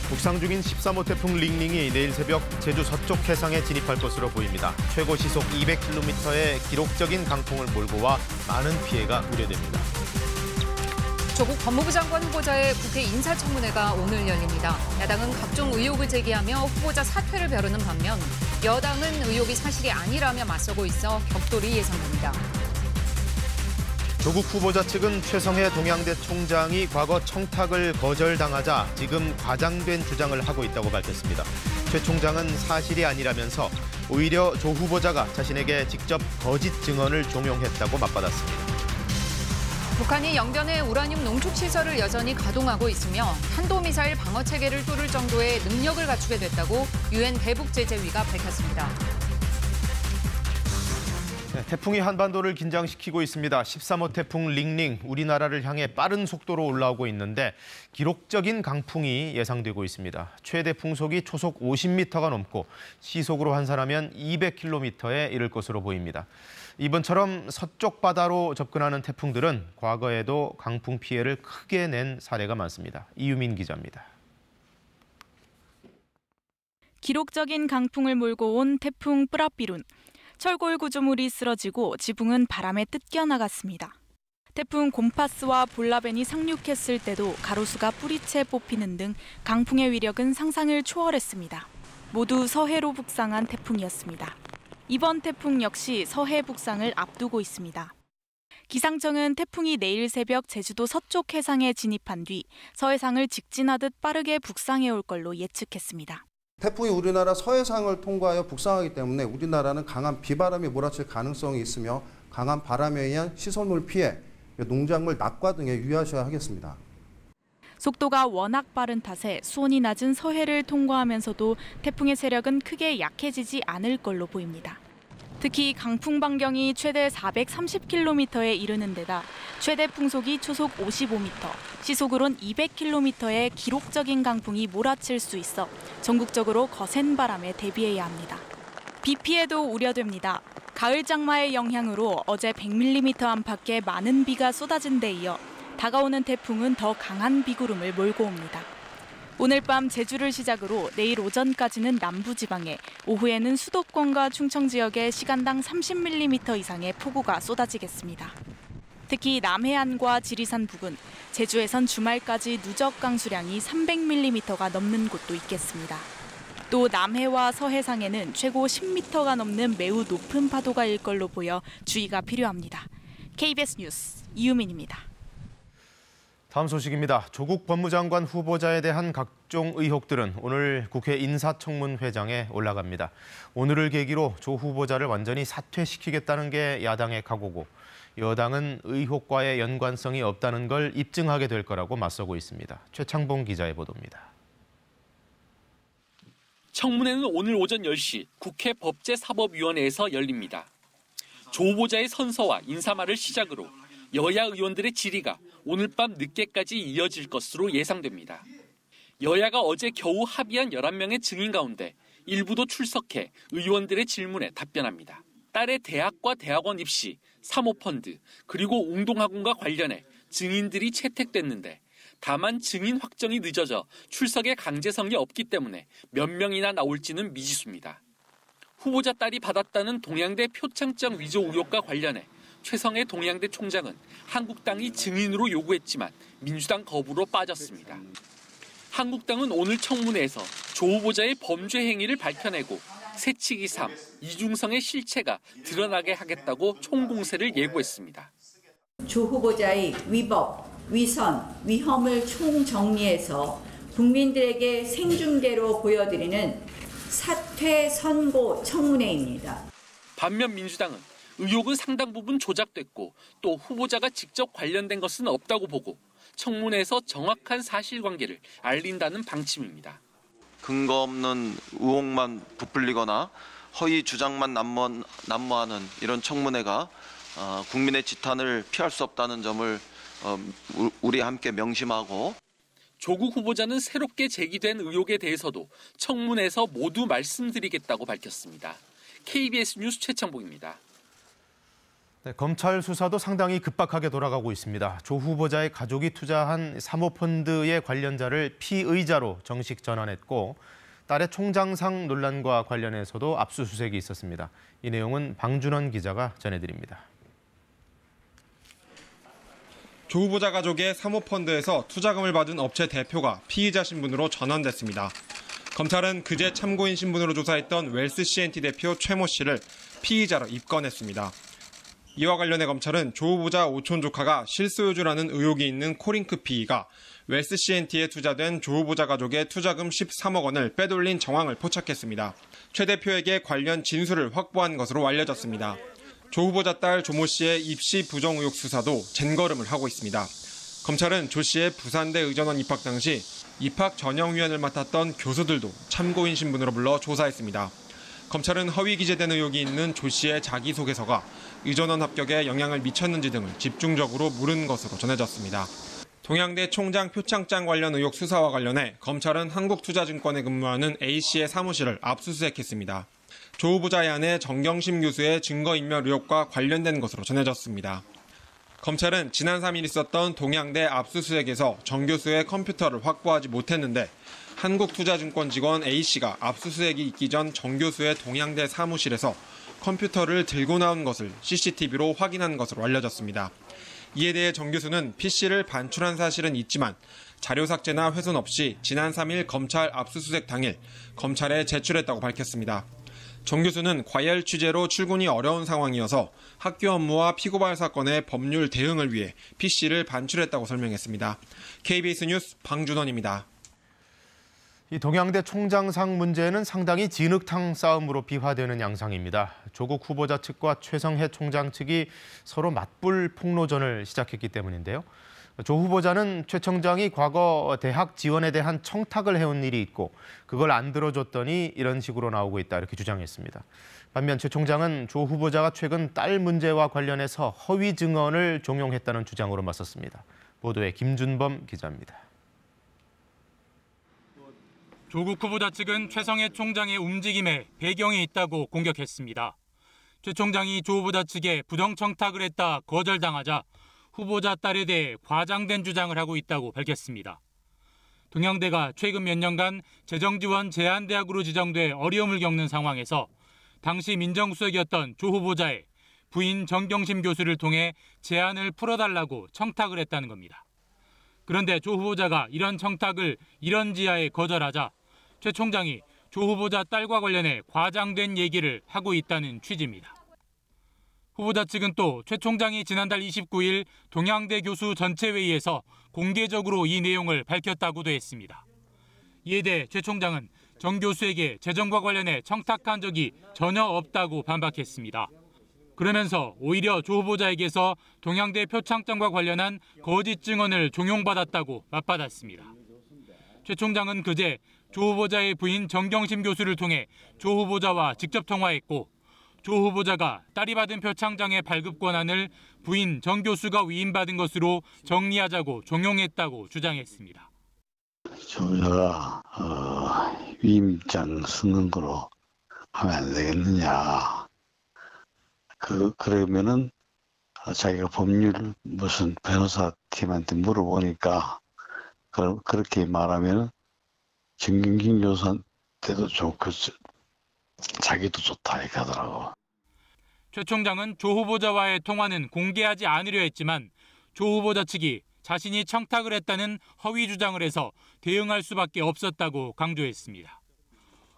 북상 중인 13호 태풍 링링이 내일 새벽 제주 서쪽 해상에 진입할 것으로 보입니다. 최고 시속 200km의 기록적인 강풍을 몰고 와 많은 피해가 우려됩니다. 조국 법무부 장관 후보자의 국회 인사청문회가 오늘 열립니다. 야당은 각종 의혹을 제기하며 후보자 사퇴를 벼르는 반면 여당은 의혹이 사실이 아니라며 맞서고 있어 격돌이 예상됩니다. 조국 후보자 측은 최성해 동양대 총장이 과거 청탁을 거절당하자 지금 과장된 주장을 하고 있다고 밝혔습니다. 최 총장은 사실이 아니라면서 오히려 조 후보자가 자신에게 직접 거짓 증언을 종용했다고 맞받았습니다. 북한이 영변에 우라늄 농축시설을 여전히 가동하고 있으며 탄도미사일 방어체계를 뚫을 정도의 능력을 갖추게 됐다고 유엔 대북제재위가 밝혔습니다. 태풍이 한반도를 긴장시키고 있습니다. 13호 태풍 링링, 우리나라를 향해 빠른 속도로 올라오고 있는데 기록적인 강풍이 예상되고 있습니다. 최대 풍속이 초속 50m가 넘고 시속으로 환산하면 200km에 이를 것으로 보입니다. 이번처럼 서쪽 바다로 접근하는 태풍들은 과거에도 강풍 피해를 크게 낸 사례가 많습니다. 이유민 기자입니다. 기록적인 강풍을 몰고 온 태풍 뿌라삐룬. 철골 구조물이 쓰러지고 지붕은 바람에 뜯겨나갔습니다. 태풍 곰파스와 볼라벤이 상륙했을 때도 가로수가 뿌리채 뽑히는 등 강풍의 위력은 상상을 초월했습니다. 모두 서해로 북상한 태풍이었습니다. 이번 태풍 역시 서해 북상을 앞두고 있습니다. 기상청은 태풍이 내일 새벽 제주도 서쪽 해상에 진입한 뒤 서해상을 직진하듯 빠르게 북상해 올 걸로 예측했습니다. 태풍이 우리나라 서해상을 통과하여 북상하기 때문에 우리나라는 강한 비바람이 몰아칠 가능성이 있으며 강한 바람에 의한 시설물 피해, 농작물 낙과 등에 유의하셔야 하겠습니다. 속도가 워낙 빠른 탓에 수온이 낮은 서해를 통과하면서도 태풍의 세력은 크게 약해지지 않을 걸로 보입니다. 특히 강풍 반경이 최대 430km에 이르는 데다 최대 풍속이 초속 55m, 시속으론 200km의 기록적인 강풍이 몰아칠 수 있어 전국적으로 거센 바람에 대비해야 합니다. 비 피해도 우려됩니다. 가을 장마의 영향으로 어제 100mm 안팎의 많은 비가 쏟아진 데 이어 다가오는 태풍은 더 강한 비구름을 몰고 옵니다. 오늘 밤 제주를 시작으로 내일 오전까지는 남부지방에, 오후에는 수도권과 충청 지역에 시간당 30mm 이상의 폭우가 쏟아지겠습니다. 특히 남해안과 지리산 부근, 제주에선 주말까지 누적 강수량이 300mm가 넘는 곳도 있겠습니다. 또 남해와 서해상에는 최고 10m가 넘는 매우 높은 파도가 일 걸로 보여 주의가 필요합니다. KBS 뉴스 이유민입니다. 다음 소식입니다. 조국 법무장관 후보자에 대한 각종 의혹들은 오늘 국회 인사청문회장에 올라갑니다. 오늘을 계기로 조 후보자를 완전히 사퇴시키겠다는 게 야당의 각오고 여당은 의혹과의 연관성이 없다는 걸 입증하게 될 거라고 맞서고 있습니다. 최창봉 기자의 보도입니다. 청문회는 오늘 오전 10시 국회 법제사법위원회에서 열립니다. 조 후보자의 선서와 인사말을 시작으로 여야 의원들의 질의가 오늘 밤 늦게까지 이어질 것으로 예상됩니다. 여야가 어제 겨우 합의한 11명의 증인 가운데 일부도 출석해 의원들의 질문에 답변합니다. 딸의 대학과 대학원 입시, 사모펀드, 그리고 웅동학원과 관련해 증인들이 채택됐는데 다만 증인 확정이 늦어져 출석의 강제성이 없기 때문에 몇 명이나 나올지는 미지수입니다. 후보자 딸이 받았다는 동양대 표창장 위조 의혹과 관련해 최성해 동양대 총장은 한국당이 증인으로 요구했지만 민주당 거부로 빠졌습니다. 한국당은 오늘 청문회에서 조 후보자의 범죄 행위를 밝혀내고 새치기 3, 이중성의 실체가 드러나게 하겠다고 총공세를 예고했습니다. 조 후보자의 위법, 위선, 위험을 총정리해서 국민들에게 생중계로 보여드리는 사퇴 선고 청문회입니다. 반면 민주당은 의혹은 상당 부분 조작됐고 또 후보자가 직접 관련된 것은 없다고 보고 청문회에서 정확한 사실관계를 알린다는 방침입니다. 근거 없는 의혹만 부풀리거나 허위 주장만 난무하는 이런 청문회가 국민의 지탄을 피할 수 없다는 점을 우리 함께 명심하고 조국 후보자는 새롭게 제기된 의혹에 대해서도 청문회에서 모두 말씀드리겠다고 밝혔습니다. KBS 뉴스 최창봉입니다. 네, 검찰 수사도 상당히 급박하게 돌아가고 있습니다. 조 후보자의 가족이 투자한 사모펀드의 관련자를 피의자로 정식 전환했고 딸의 총장상 논란과 관련해서도 압수수색이 있었습니다. 이 내용은 방준원 기자가 전해드립니다. 조 후보자 가족의 사모펀드에서 투자금을 받은 업체 대표가 피의자 신분으로 전환됐습니다. 검찰은 그제 참고인 신분으로 조사했던 웰스 C&T 대표 최모 씨를 피의자로 입건했습니다. 이와 관련해 검찰은 조 후보자 오촌 조카가 실소유주라는 의혹이 있는 코링크 PE가 웰스 C&T에 투자된 조 후보자 가족의 투자금 13억 원을 빼돌린 정황을 포착했습니다. 최 대표에게 관련 진술을 확보한 것으로 알려졌습니다. 조 후보자 딸 조모 씨의 입시 부정 의혹 수사도 젠걸음을 하고 있습니다. 검찰은 조 씨의 부산대 의전원 입학 당시 입학 전형위원을 맡았던 교수들도 참고인 신분으로 불러 조사했습니다. 검찰은 허위 기재된 의혹이 있는 조 씨의 자기소개서가 의전원 합격에 영향을 미쳤는지 등을 집중적으로 물은 것으로 전해졌습니다. 동양대 총장 표창장 관련 의혹 수사와 관련해 검찰은 한국투자증권에 근무하는 A씨의 사무실을 압수수색했습니다. 조 후보자의 아내 정경심 교수의 증거인멸 의혹과 관련된 것으로 전해졌습니다. 검찰은 지난 3일 있었던 동양대 압수수색에서 정 교수의 컴퓨터를 확보하지 못했는데 한국투자증권 직원 A씨가 압수수색이 있기 전 정 교수의 동양대 사무실에서 컴퓨터를 들고 나온 것을 CCTV로 확인한 것으로 알려졌습니다. 이에 대해 정 교수는 PC를 반출한 사실은 있지만 자료 삭제나 훼손 없이 지난 3일 검찰 압수수색 당일 검찰에 제출했다고 밝혔습니다. 정 교수는 과열 취재로 출근이 어려운 상황이어서 학교 업무와 피고발 사건의 법률 대응을 위해 PC를 반출했다고 설명했습니다. KBS 뉴스 방준원입니다. 이 동양대 총장상 문제는 상당히 진흙탕 싸움으로 비화되는 양상입니다. 조국 후보자 측과 최성해 총장 측이 서로 맞불 폭로전을 시작했기 때문인데요. 조 후보자는 최 총장이 과거 대학 지원에 대한 청탁을 해온 일이 있고 그걸 안 들어줬더니 이런 식으로 나오고 있다 이렇게 주장했습니다. 반면 최 총장은 조 후보자가 최근 딸 문제와 관련해서 허위 증언을 종용했다는 주장으로 맞섰습니다. 보도에 김준범 기자입니다. 조국 후보자 측은 최성해 총장의 움직임에 배경이 있다고 공격했습니다. 최 총장이 조 후보자 측에 부정 청탁을 했다 거절당하자 후보자 딸에 대해 과장된 주장을 하고 있다고 밝혔습니다. 동양대가 최근 몇 년간 재정지원 제한대학으로 지정돼 어려움을 겪는 상황에서 당시 민정수석이었던 조 후보자의 부인 정경심 교수를 통해 제한을 풀어달라고 청탁을 했다는 겁니다. 그런데 조 후보자가 이런 청탁을 이런 지하에 거절하자 최 총장이 조 후보자 딸과 관련해 과장된 얘기를 하고 있다는 취지입니다. 후보자 측은 또 최 총장이 지난달 29일 동양대 교수 전체회의에서 공개적으로 이 내용을 밝혔다고도 했습니다. 이에 대해 최 총장은 정 교수에게 재정과 관련해 청탁한 적이 전혀 없다고 반박했습니다. 그러면서 오히려 조 후보자에게서 동양대 표창장과 관련한 거짓 증언을 종용받았다고 맞받았습니다. 최 총장은 그제 조 후보자의 부인 정경심 교수를 통해 조 후보자와 직접 통화했고 조 후보자가 딸이 받은 표창장의 발급 권한을 부인 정 교수가 위임받은 것으로 정리하자고 종용했다고 주장했습니다. 조 후보자가 위임장 쓰는 거로 하면 안 되겠느냐. 그러면은 자기가 법률 무슨 변호사 팀한테 물어보니까 그렇게 말하면은 정경심 교수한테도 좋고 자기도 좋다 이렇게 하더라고. 최 총장은 조 후보자와의 통화는 공개하지 않으려 했지만 조 후보자 측이 자신이 청탁을 했다는 허위 주장을 해서 대응할 수밖에 없었다고 강조했습니다.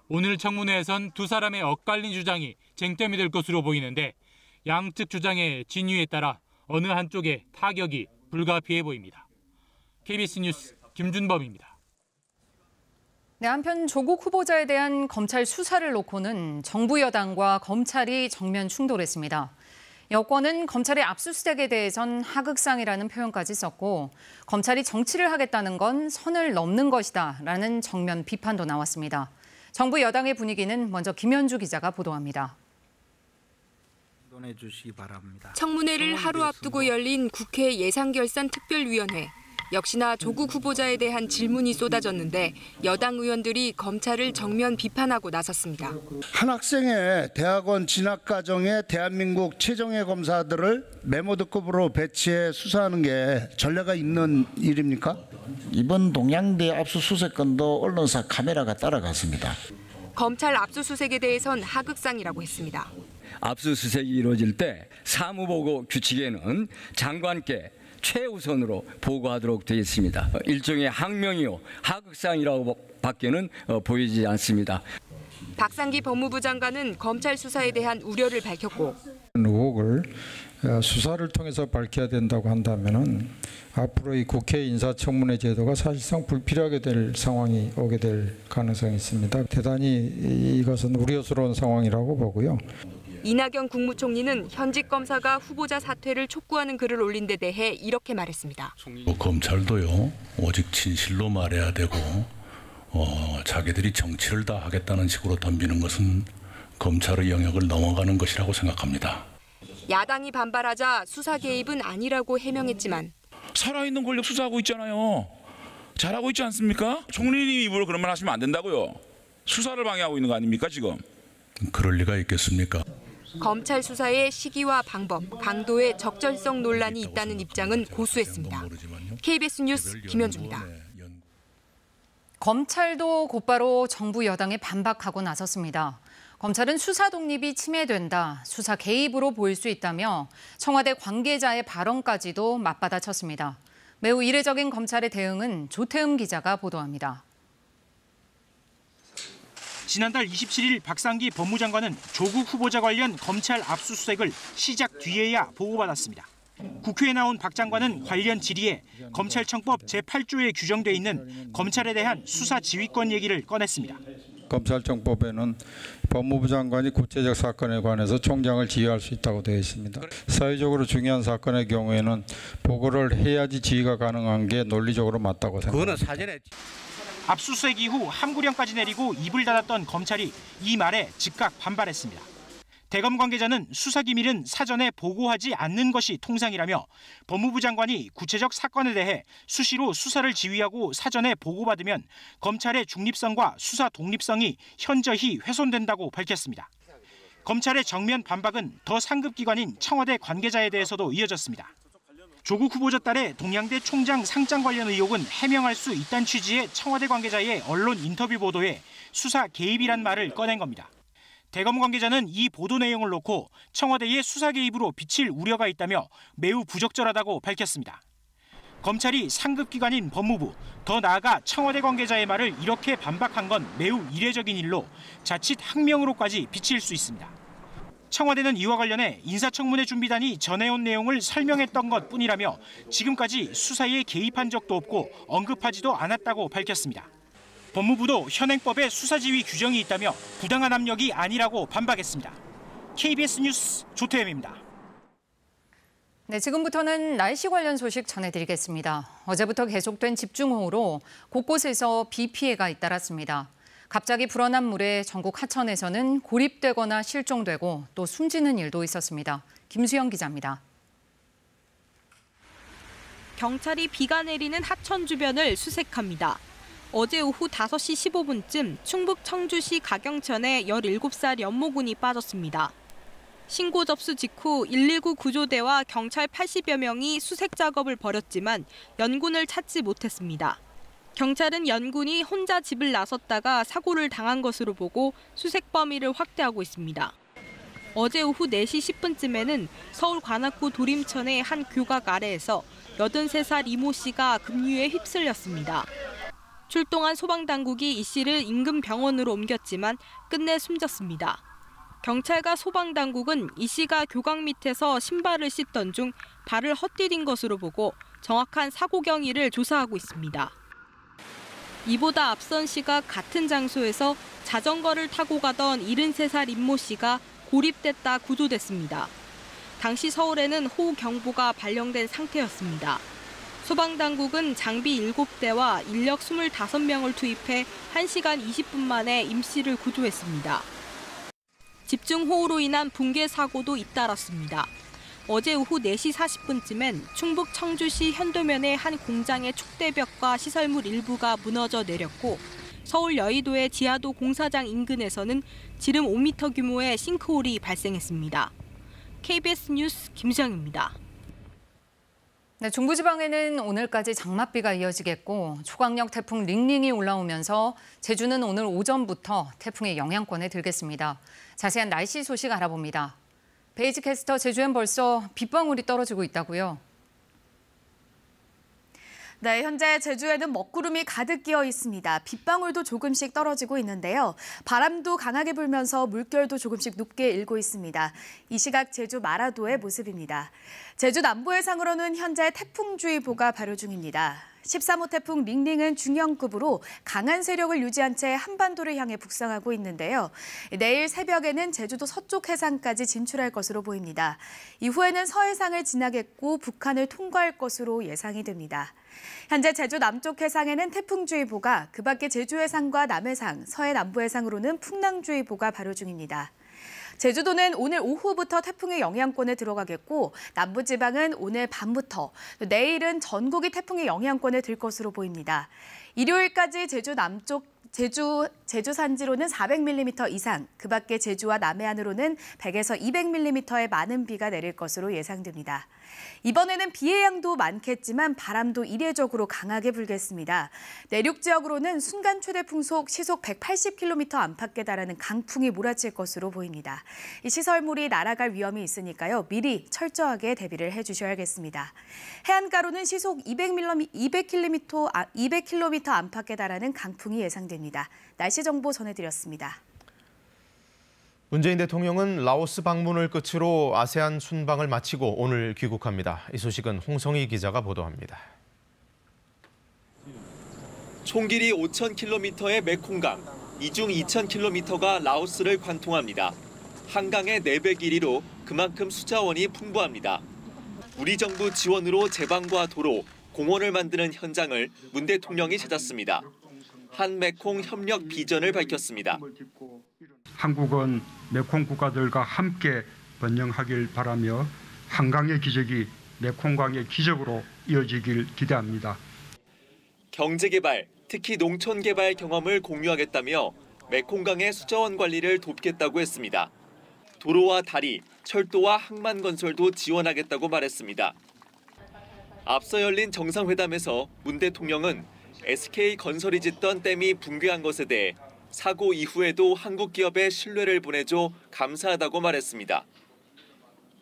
오늘 청문회에선 두 사람의 엇갈린 주장이 쟁점이 될 것으로 보이는데 양측 주장의 진위에 따라 어느 한쪽에 타격이 불가피해 보입니다. KBS 뉴스 김준범입니다. 네, 한편 조국 후보자에 대한 검찰 수사를 놓고는 정부 여당과 검찰이 정면 충돌했습니다. 여권은 검찰의 압수수색에 대해선 하극상이라는 표현까지 썼고 검찰이 정치를 하겠다는 건 선을 넘는 것이다라는 정면 비판도 나왔습니다. 정부 여당의 분위기는 먼저 김현주 기자가 보도합니다. 청문회를 하루 앞두고 열린 국회 예산결산특별위원회. 역시나 조국 후보자에 대한 질문이 쏟아졌는데 여당 의원들이 검찰을 정면 비판하고 나섰습니다. 한 학생의 대학원 진학 과정에 대한민국 최정예 검사들을 메모드급으로 배치해 수사하는 게 전례가 있는 일입니까? 이번 동양대 압수수색 건도 언론사 카메라가 따라갔습니다. 검찰 압수수색에 대해선 하극상이라고 했습니다. 압수수색이 이루어질 때 사무보고 규칙에는 장관께 최우선으로 보고하도록 되어 있습니다. 일종의 항명이요, 하극상이라고 밖에는 보이지 않습니다. 박상기 법무부 장관은 검찰 수사에 대한 우려를 밝혔고 의혹을 수사를 통해서 밝혀야 된다고 한다면은 앞으로 이 국회 인사청문회 제도가 사실상 불필요하게 될 상황이 오게 될 가능성이 있습니다. 대단히 이것은 우려스러운 상황이라고 보고요. 이낙연 국무총리는 현직 검사가 후보자 사퇴를 촉구하는 글을 올린 데 대해 이렇게 말했습니다. 검찰도요, 오직 진실로 말해야 되고 자기들이 정치를 다 하겠다는 식으로 덤비는 것은 검찰의 영역을 넘어가는 것이라고 생각합니다. 야당이 반발하자 수사 개입은 아니라고 해명했지만 살아있는 권력 수사하고 있잖아요. 잘하고 있지 않습니까? 총리님 입으로 그런 말 하시면 안 된다고요. 수사를 방해하고 있는 거 아닙니까 지금? 그럴 리가 있겠습니까? 검찰 수사의 시기와 방법, 강도의 적절성 논란이 있다는 입장은 고수했습니다. KBS 뉴스 김현주입니다. 검찰도 곧바로 정부 여당에 반박하고 나섰습니다. 검찰은 수사 독립이 침해된다, 수사 개입으로 보일 수 있다며 청와대 관계자의 발언까지도 맞받아쳤습니다. 매우 이례적인 검찰의 대응은 조태흠 기자가 보도합니다. 지난달 27일 박상기 법무장관은 조국 후보자 관련 검찰 압수수색을 시작 뒤에야 보고받았습니다. 국회에 나온 박 장관은 관련 질의에 검찰청법 제8조에 규정돼 있는 검찰에 대한 수사 지휘권 얘기를 꺼냈습니다. 검찰청법에는 법무부 장관이 구체적 사건에 관해서 총장을 지휘할 수 있다고 되어 있습니다. 사회적으로 중요한 사건의 경우에는 보고를 해야지 지휘가 가능한 게 논리적으로 맞다고 생각합니다. 그거는 사전에 압수수색 이후 함구령까지 내리고 입을 닫았던 검찰이 이 말에 즉각 반발했습니다. 대검 관계자는 수사기밀은 사전에 보고하지 않는 것이 통상이라며 법무부 장관이 구체적 사건에 대해 수시로 수사를 지휘하고 사전에 보고받으면 검찰의 중립성과 수사 독립성이 현저히 훼손된다고 밝혔습니다. 검찰의 정면 반박은 더 상급 기관인 청와대 관계자에 대해서도 이어졌습니다. 조국 후보자 딸의 동양대 총장 상장 관련 의혹은 해명할 수 있다는 취지의 청와대 관계자의 언론 인터뷰 보도에 수사 개입이란 말을 꺼낸 겁니다. 대검 관계자는 이 보도 내용을 놓고 청와대의 수사 개입으로 비칠 우려가 있다며 매우 부적절하다고 밝혔습니다. 검찰이 상급 기관인 법무부, 더 나아가 청와대 관계자의 말을 이렇게 반박한 건 매우 이례적인 일로 자칫 항명으로까지 비칠 수 있습니다. 청와대는 이와 관련해 인사청문회 준비단이 전해온 내용을 설명했던 것뿐이라며 지금까지 수사에 개입한 적도 없고 언급하지도 않았다고 밝혔습니다. 법무부도 현행법에 수사지휘 규정이 있다며 부당한 압력이 아니라고 반박했습니다. KBS 뉴스 조태흠입니다. 네, 지금부터는 날씨 관련 소식 전해드리겠습니다. 어제부터 계속된 집중호우로 곳곳에서 비 피해가 잇따랐습니다. 갑자기 불어난 물에 전국 하천에서는 고립되거나 실종되고 또 숨지는 일도 있었습니다. 김수영 기자입니다. 경찰이 비가 내리는 하천 주변을 수색합니다. 어제 오후 5시 15분쯤 충북 청주시 가경천에 17살 연모군이 빠졌습니다. 신고 접수 직후 119 구조대와 경찰 80여 명이 수색 작업을 벌였지만 연군을 찾지 못했습니다. 경찰은 연군이 혼자 집을 나섰다가 사고를 당한 것으로 보고 수색 범위를 확대하고 있습니다. 어제 오후 4시 10분쯤에는 서울 관악구 도림천의 한 교각 아래에서 83살 이모 씨가 급류에 휩쓸렸습니다. 출동한 소방당국이 이 씨를 인근 병원으로 옮겼지만 끝내 숨졌습니다. 경찰과 소방당국은 이 씨가 교각 밑에서 신발을 씻던 중 발을 헛디딘 것으로 보고 정확한 사고 경위를 조사하고 있습니다. 이보다 앞선 시각 같은 장소에서 자전거를 타고 가던 73살 임모 씨가 고립됐다 구조됐습니다. 당시 서울에는 호우 경보가 발령된 상태였습니다. 소방당국은 장비 7대와 인력 25명을 투입해 1시간 20분 만에 임 씨를 구조했습니다. 집중호우로 인한 붕괴 사고도 잇따랐습니다. 어제 오후 4시 40분쯤엔 충북 청주시 현도면의 한 공장의 촉대벽과 시설물 일부가 무너져 내렸고 서울 여의도의 지하도 공사장 인근에서는 지름 5m 규모의 싱크홀이 발생했습니다. KBS 뉴스 김수영입니다. 네, 중부지방에는 오늘까지 장맛비가 이어지겠고 초강력 태풍 링링이 올라오면서 제주는 오늘 오전부터 태풍의 영향권에 들겠습니다. 자세한 날씨 소식 알아봅니다. 베이지 캐스터, 제주엔 벌써 빗방울이 떨어지고 있다고요? 네, 현재 제주에는 먹구름이 가득 끼어 있습니다. 빗방울도 조금씩 떨어지고 있는데요. 바람도 강하게 불면서 물결도 조금씩 높게 일고 있습니다. 이 시각 제주 마라도의 모습입니다. 제주 남부 해상으로는 현재 태풍주의보가 발효 중입니다. 13호 태풍 링링은 중형급으로 강한 세력을 유지한 채 한반도를 향해 북상하고 있는데요. 내일 새벽에는 제주도 서쪽 해상까지 진출할 것으로 보입니다. 이후에는 서해상을 지나겠고 북한을 통과할 것으로 예상이 됩니다. 현재 제주 남쪽 해상에는 태풍주의보가, 그 밖에 제주 해상과 남해상, 서해 남부 해상으로는 풍랑주의보가 발효 중입니다. 제주도는 오늘 오후부터 태풍의 영향권에 들어가겠고 남부지방은 오늘 밤부터, 내일은 전국이 태풍의 영향권에 들 것으로 보입니다. 일요일까지 제주 남쪽 제주 산지로는 400mm 이상, 그 밖에 제주와 남해안으로는 100에서 200mm의 많은 비가 내릴 것으로 예상됩니다. 이번에는 비의 양도 많겠지만 바람도 이례적으로 강하게 불겠습니다. 내륙 지역으로는 순간 최대 풍속 시속 180km 안팎에 달하는 강풍이 몰아칠 것으로 보입니다. 이 시설물이 날아갈 위험이 있으니까요. 미리 철저하게 대비를 해주셔야겠습니다. 해안가로는 시속 200km 안팎에 달하는 강풍이 예상됩니다. 날씨 정보 전해드렸습니다. 문재인 대통령은 라오스 방문을 끝으로 아세안 순방을 마치고 오늘 귀국합니다. 이 소식은 홍성희 기자가 보도합니다. 총 길이 5,000km의 메콩강, 이중 2,000km가 라오스를 관통합니다. 한강의 4배 길이로 그만큼 수자원이 풍부합니다. 우리 정부 지원으로 제방과 도로, 공원을 만드는 현장을 문 대통령이 찾았습니다. 한메콩 협력 비전을 밝혔습니다. 한국은 메콩 국가들과 함께 번영하길 바라며 한강의 기적이 메콩강의 기적으로 이어지길 기대합니다. 경제개발, 특히 농촌개발 경험을 공유하겠다며 메콩강의 수자원 관리를 돕겠다고 했습니다. 도로와 다리, 철도와 항만 건설도 지원하겠다고 말했습니다. 앞서 열린 정상회담에서 문 대통령은 SK건설이 짓던 댐이 붕괴한 것에 대해 사고 이후에도 한국 기업에 신뢰를 보내줘 감사하다고 말했습니다.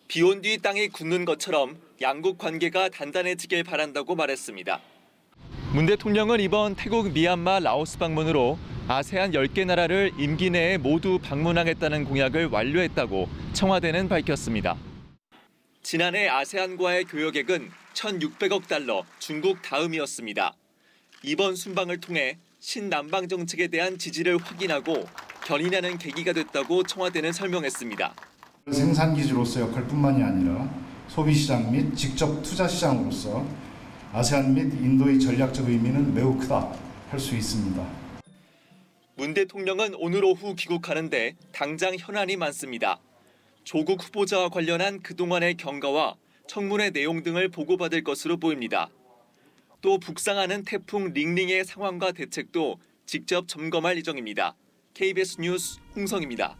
비온 뒤 땅이 굳는 것처럼 양국 관계가 단단해지길 바란다고 말했습니다. 문 대통령은 이번 태국, 미얀마, 라오스 방문으로 아세안 10개 나라를 임기 내에 모두 방문하겠다는 공약을 완료했다고 청와대는 밝혔습니다. 지난해 아세안과의 교역액은 1,600억 달러, 중국 다음이었습니다. 이번 순방을 통해 신남방 정책에 대한 지지를 확인하고 견인하는 계기가 됐다고 청와대는 설명했습니다. 생산기지로서 역할뿐만이 아니라 소비시장 및 직접 투자시장으로서 아세안 및 인도의 전략적 의미는 매우 크다 할 수 있습니다. 문 대통령은 오늘 오후 귀국하는데 당장 현안이 많습니다. 조국 후보자와 관련한 그동안의 경과와 청문회 내용 등을 보고받을 것으로 보입니다. 또 북상하는 태풍 링링의 상황과 대책도 직접 점검할 예정입니다. KBS 뉴스 홍성입니다.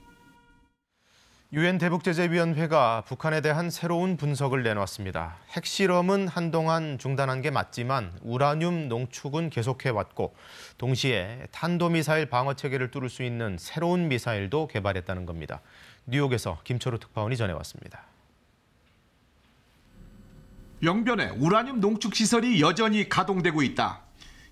유엔 대북제재위원회가 북한에 대한 새로운 분석을 내놨습니다. 핵실험은 한동안 중단한 게 맞지만 우라늄 농축은 계속해왔고 동시에 탄도미사일 방어체계를 뚫을 수 있는 새로운 미사일도 개발했다는 겁니다. 뉴욕에서 김철우 특파원이 전해왔습니다. 영변에 우라늄 농축 시설이 여전히 가동되고 있다.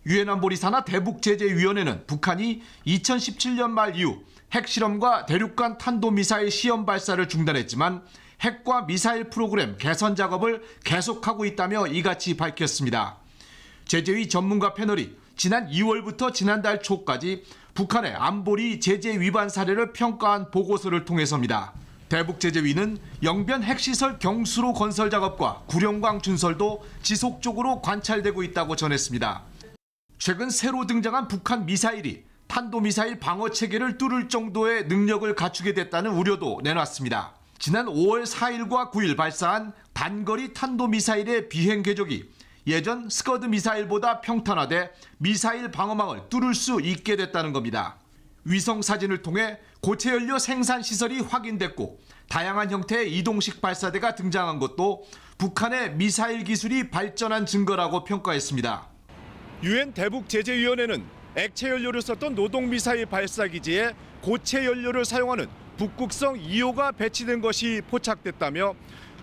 유엔 안보리 산하 대북제재위원회는 북한이 2017년 말 이후 핵실험과 대륙간 탄도미사일 시험 발사를 중단했지만 핵과 미사일 프로그램 개선 작업을 계속하고 있다며 이같이 밝혔습니다. 제재위 전문가 패널이 지난 2월부터 지난달 초까지 북한의 안보리 제재 위반 사례를 평가한 보고서를 통해서입니다. 대북제재위는 영변 핵시설 경수로 건설 작업과 구룡강 준설도 지속적으로 관찰되고 있다고 전했습니다. 최근 새로 등장한 북한 미사일이 탄도미사일 방어체계를 뚫을 정도의 능력을 갖추게 됐다는 우려도 내놨습니다. 지난 5월 4일과 9일 발사한 단거리 탄도미사일의 비행 궤적이 예전 스커드 미사일보다 평탄화돼 미사일 방어망을 뚫을 수 있게 됐다는 겁니다. 위성 사진을 통해 고체 연료 생산 시설이 확인됐고 다양한 형태의 이동식 발사대가 등장한 것도 북한의 미사일 기술이 발전한 증거라고 평가했습니다. 유엔 대북제재위원회는 액체 연료를 썼던 노동미사일 발사기지에 고체 연료를 사용하는 북극성 2호가 배치된 것이 포착됐다며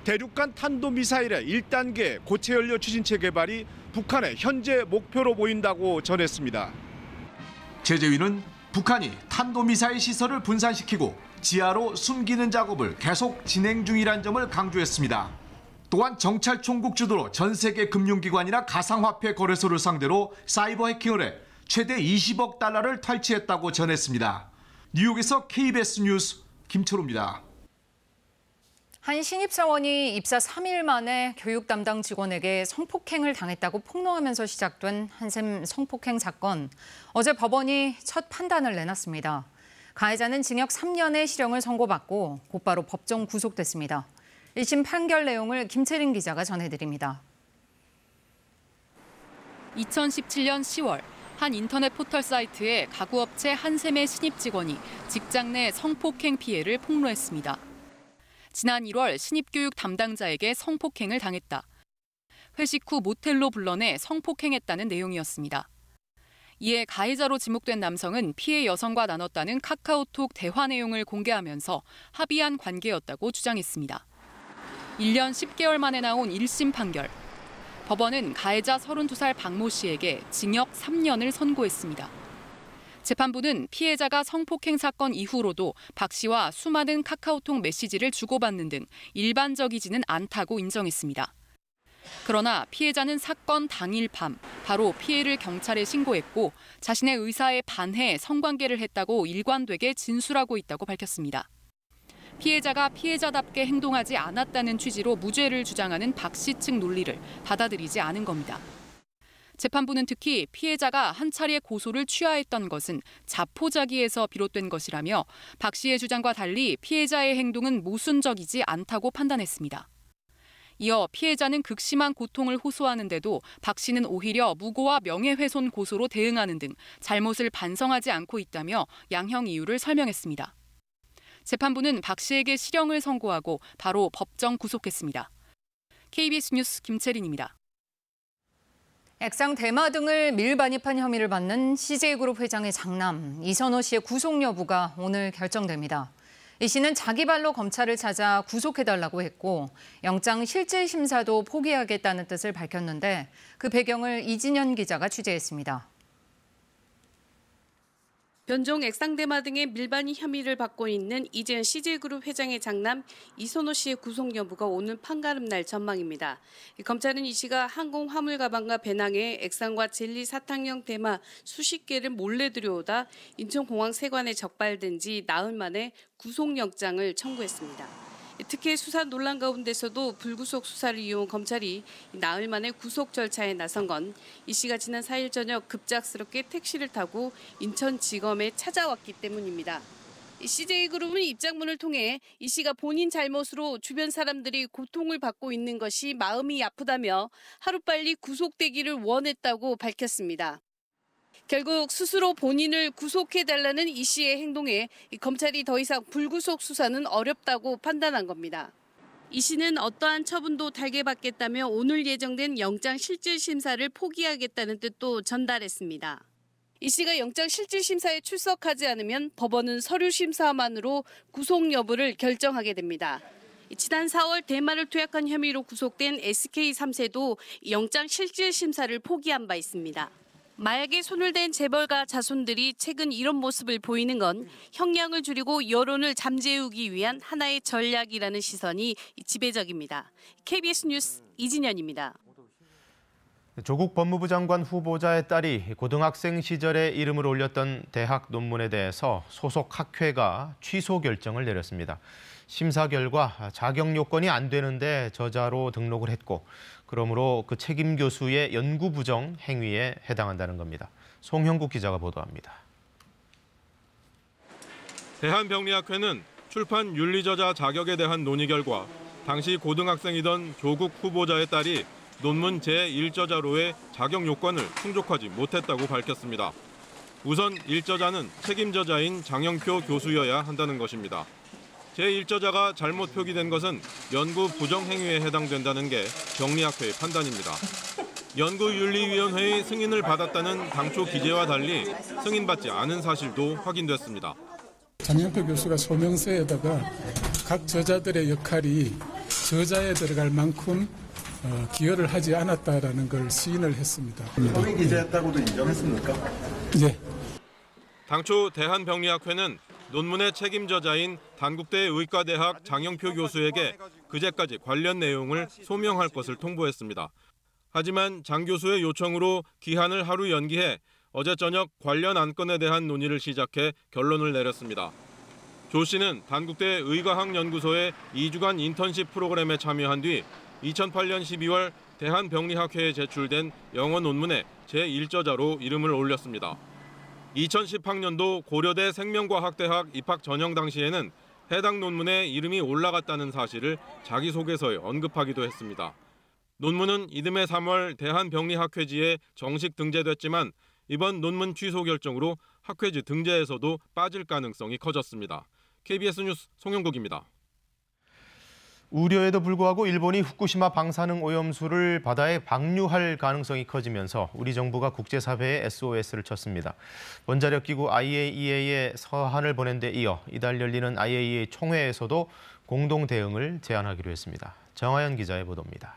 대륙간 탄도미사일의 1단계 고체 연료 추진체 개발이 북한의 현재 목표로 보인다고 전했습니다. 제재위는 북한이 탄도미사일 시설을 분산시키고 지하로 숨기는 작업을 계속 진행 중이라는 점을 강조했습니다. 또한 정찰 총국 주도로 전 세계 금융기관이나 가상화폐 거래소를 상대로 사이버 해킹을 해 최대 20억 달러를 탈취했다고 전했습니다. 뉴욕에서 KBS 뉴스 김철우입니다. 한 신입사원이 입사 3일 만에 교육 담당 직원에게 성폭행을 당했다고 폭로하면서 시작된 한샘 성폭행 사건. 어제 법원이 첫 판단을 내놨습니다. 가해자는 징역 3년의 실형을 선고받고 곧바로 법정 구속됐습니다. 1심 판결 내용을 김채린 기자가 전해드립니다. 2017년 10월 한 인터넷 포털 사이트에 가구업체 한샘의 신입 직원이 직장 내 성폭행 피해를 폭로했습니다. 지난 1월 신입교육 담당자에게 성폭행을 당했다. 회식 후 모텔로 불러내 성폭행했다는 내용이었습니다. 이에 가해자로 지목된 남성은 피해 여성과 나눴다는 카카오톡 대화 내용을 공개하면서 합의한 관계였다고 주장했습니다. 1년 10개월 만에 나온 1심 판결. 법원은 가해자 32살 박모 씨에게 징역 3년을 선고했습니다. 재판부는 피해자가 성폭행 사건 이후로도 박 씨와 수많은 카카오톡 메시지를 주고받는 등 일반적이지는 않다고 인정했습니다. 그러나 피해자는 사건 당일 밤 바로 피해를 경찰에 신고했고 자신의 의사에 반해 성관계를 했다고 일관되게 진술하고 있다고 밝혔습니다. 피해자가 피해자답게 행동하지 않았다는 취지로 무죄를 주장하는 박 씨 측 논리를 받아들이지 않은 겁니다. 재판부는 특히 피해자가 한 차례 고소를 취하했던 것은 자포자기에서 비롯된 것이라며 박 씨의 주장과 달리 피해자의 행동은 모순적이지 않다고 판단했습니다. 이어 피해자는 극심한 고통을 호소하는데도 박 씨는 오히려 무고와 명예훼손 고소로 대응하는 등 잘못을 반성하지 않고 있다며 양형 이유를 설명했습니다. 재판부는 박 씨에게 실형을 선고하고 바로 법정 구속했습니다. KBS 뉴스 김채린입니다. 액상 대마 등을 밀반입한 혐의를 받는 CJ그룹 회장의 장남 이선호 씨의 구속 여부가 오늘 결정됩니다. 이 씨는 자기 발로 검찰을 찾아 구속해달라고 했고 영장 실질 심사도 포기하겠다는 뜻을 밝혔는데 그 배경을 이진현 기자가 취재했습니다. 변종 액상대마 등의 밀반입 혐의를 받고 있는 이재현 CJ그룹 회장의 장남 이선호 씨의 구속 여부가 오는 판가름 날 전망입니다. 검찰은 이 씨가 항공 화물 가방과 배낭에 액상과 젤리 사탕형 대마 수십 개를 몰래 들여오다 인천공항 세관에 적발된 지 나흘 만에 구속영장을 청구했습니다. 특히 수사 논란 가운데서도 불구속 수사를 이용한 검찰이 나흘 만에 구속 절차에 나선 건 이 씨가 지난 4일 저녁 급작스럽게 택시를 타고 인천지검에 찾아왔기 때문입니다. CJ그룹은 입장문을 통해 이 씨가 본인 잘못으로 주변 사람들이 고통을 받고 있는 것이 마음이 아프다며 하루빨리 구속되기를 원했다고 밝혔습니다. 결국 스스로 본인을 구속해달라는 이 씨의 행동에 검찰이 더 이상 불구속 수사는 어렵다고 판단한 겁니다. 이 씨는 어떠한 처분도 달게 받겠다며 오늘 예정된 영장 실질 심사를 포기하겠다는 뜻도 전달했습니다. 이 씨가 영장 실질 심사에 출석하지 않으면 법원은 서류 심사만으로 구속 여부를 결정하게 됩니다. 지난 4월 대마를 투약한 혐의로 구속된 SK 3세도 영장 실질 심사를 포기한 바 있습니다. 마약에 손을 댄 재벌가 자손들이 최근 이런 모습을 보이는 건 형량을 줄이고 여론을 잠재우기 위한 하나의 전략이라는 시선이 지배적입니다. KBS 뉴스 이진현입니다. 조국 법무부 장관 후보자의 딸이 고등학생 시절에 이름을 올렸던 대학 논문에 대해서 소속 학회가 취소 결정을 내렸습니다. 심사 결과 자격 요건이 안 되는데 저자로 등록을 했고 그러므로 그 책임 교수의 연구 부정 행위에 해당한다는 겁니다. 송형국 기자가 보도합니다. 대한병리학회는 출판 윤리저자 자격에 대한 논의 결과 당시 고등학생이던 조국 후보자의 딸이 논문 제1저자로의 자격 요건을 충족하지 못했다고 밝혔습니다. 우선 1저자는 책임저자인 장영표 교수여야 한다는 것입니다. 제1저자가 잘못 표기된 것은 연구 부정행위에 해당된다는 게 병리학회의 판단입니다. 연구윤리위원회의 승인을 받았다는 당초 기재와 달리 승인받지 않은 사실도 확인됐습니다. 장영표 교수가 소명서에다가 각 저자들의 역할이 저자에 들어갈 만큼 기여를 하지 않았다라는 걸 시인을 했습니다. 허위 기재했다고도 인정했습니까? 네. 당초 대한병리학회는 논문의 책임저자인 단국대 의과대학 장영표 교수에게 그제까지 관련 내용을 소명할 것을 통보했습니다. 하지만 장 교수의 요청으로 기한을 하루 연기해 어제 저녁 관련 안건에 대한 논의를 시작해 결론을 내렸습니다. 조 씨는 단국대 의과학연구소의 2주간 인턴십 프로그램에 참여한 뒤 2008년 12월 대한병리학회에 제출된 영어 논문에 제1저자로 이름을 올렸습니다. 2010학년도 고려대 생명과학대학 입학 전형 당시에는 해당 논문에 이름이 올라갔다는 사실을 자기소개서에 언급하기도 했습니다. 논문은 이듬해 3월 대한병리학회지에 정식 등재됐지만 이번 논문 취소 결정으로 학회지 등재에서도 빠질 가능성이 커졌습니다. KBS 뉴스 송영국입니다. 우려에도 불구하고 일본이 후쿠시마 방사능 오염수를 바다에 방류할 가능성이 커지면서 우리 정부가 국제사회에 SOS를 쳤습니다. 원자력기구 IAEA에 서한을 보낸 데 이어 이달 열리는 IAEA 총회에서도 공동 대응을 제안하기로 했습니다. 정하연 기자의 보도입니다.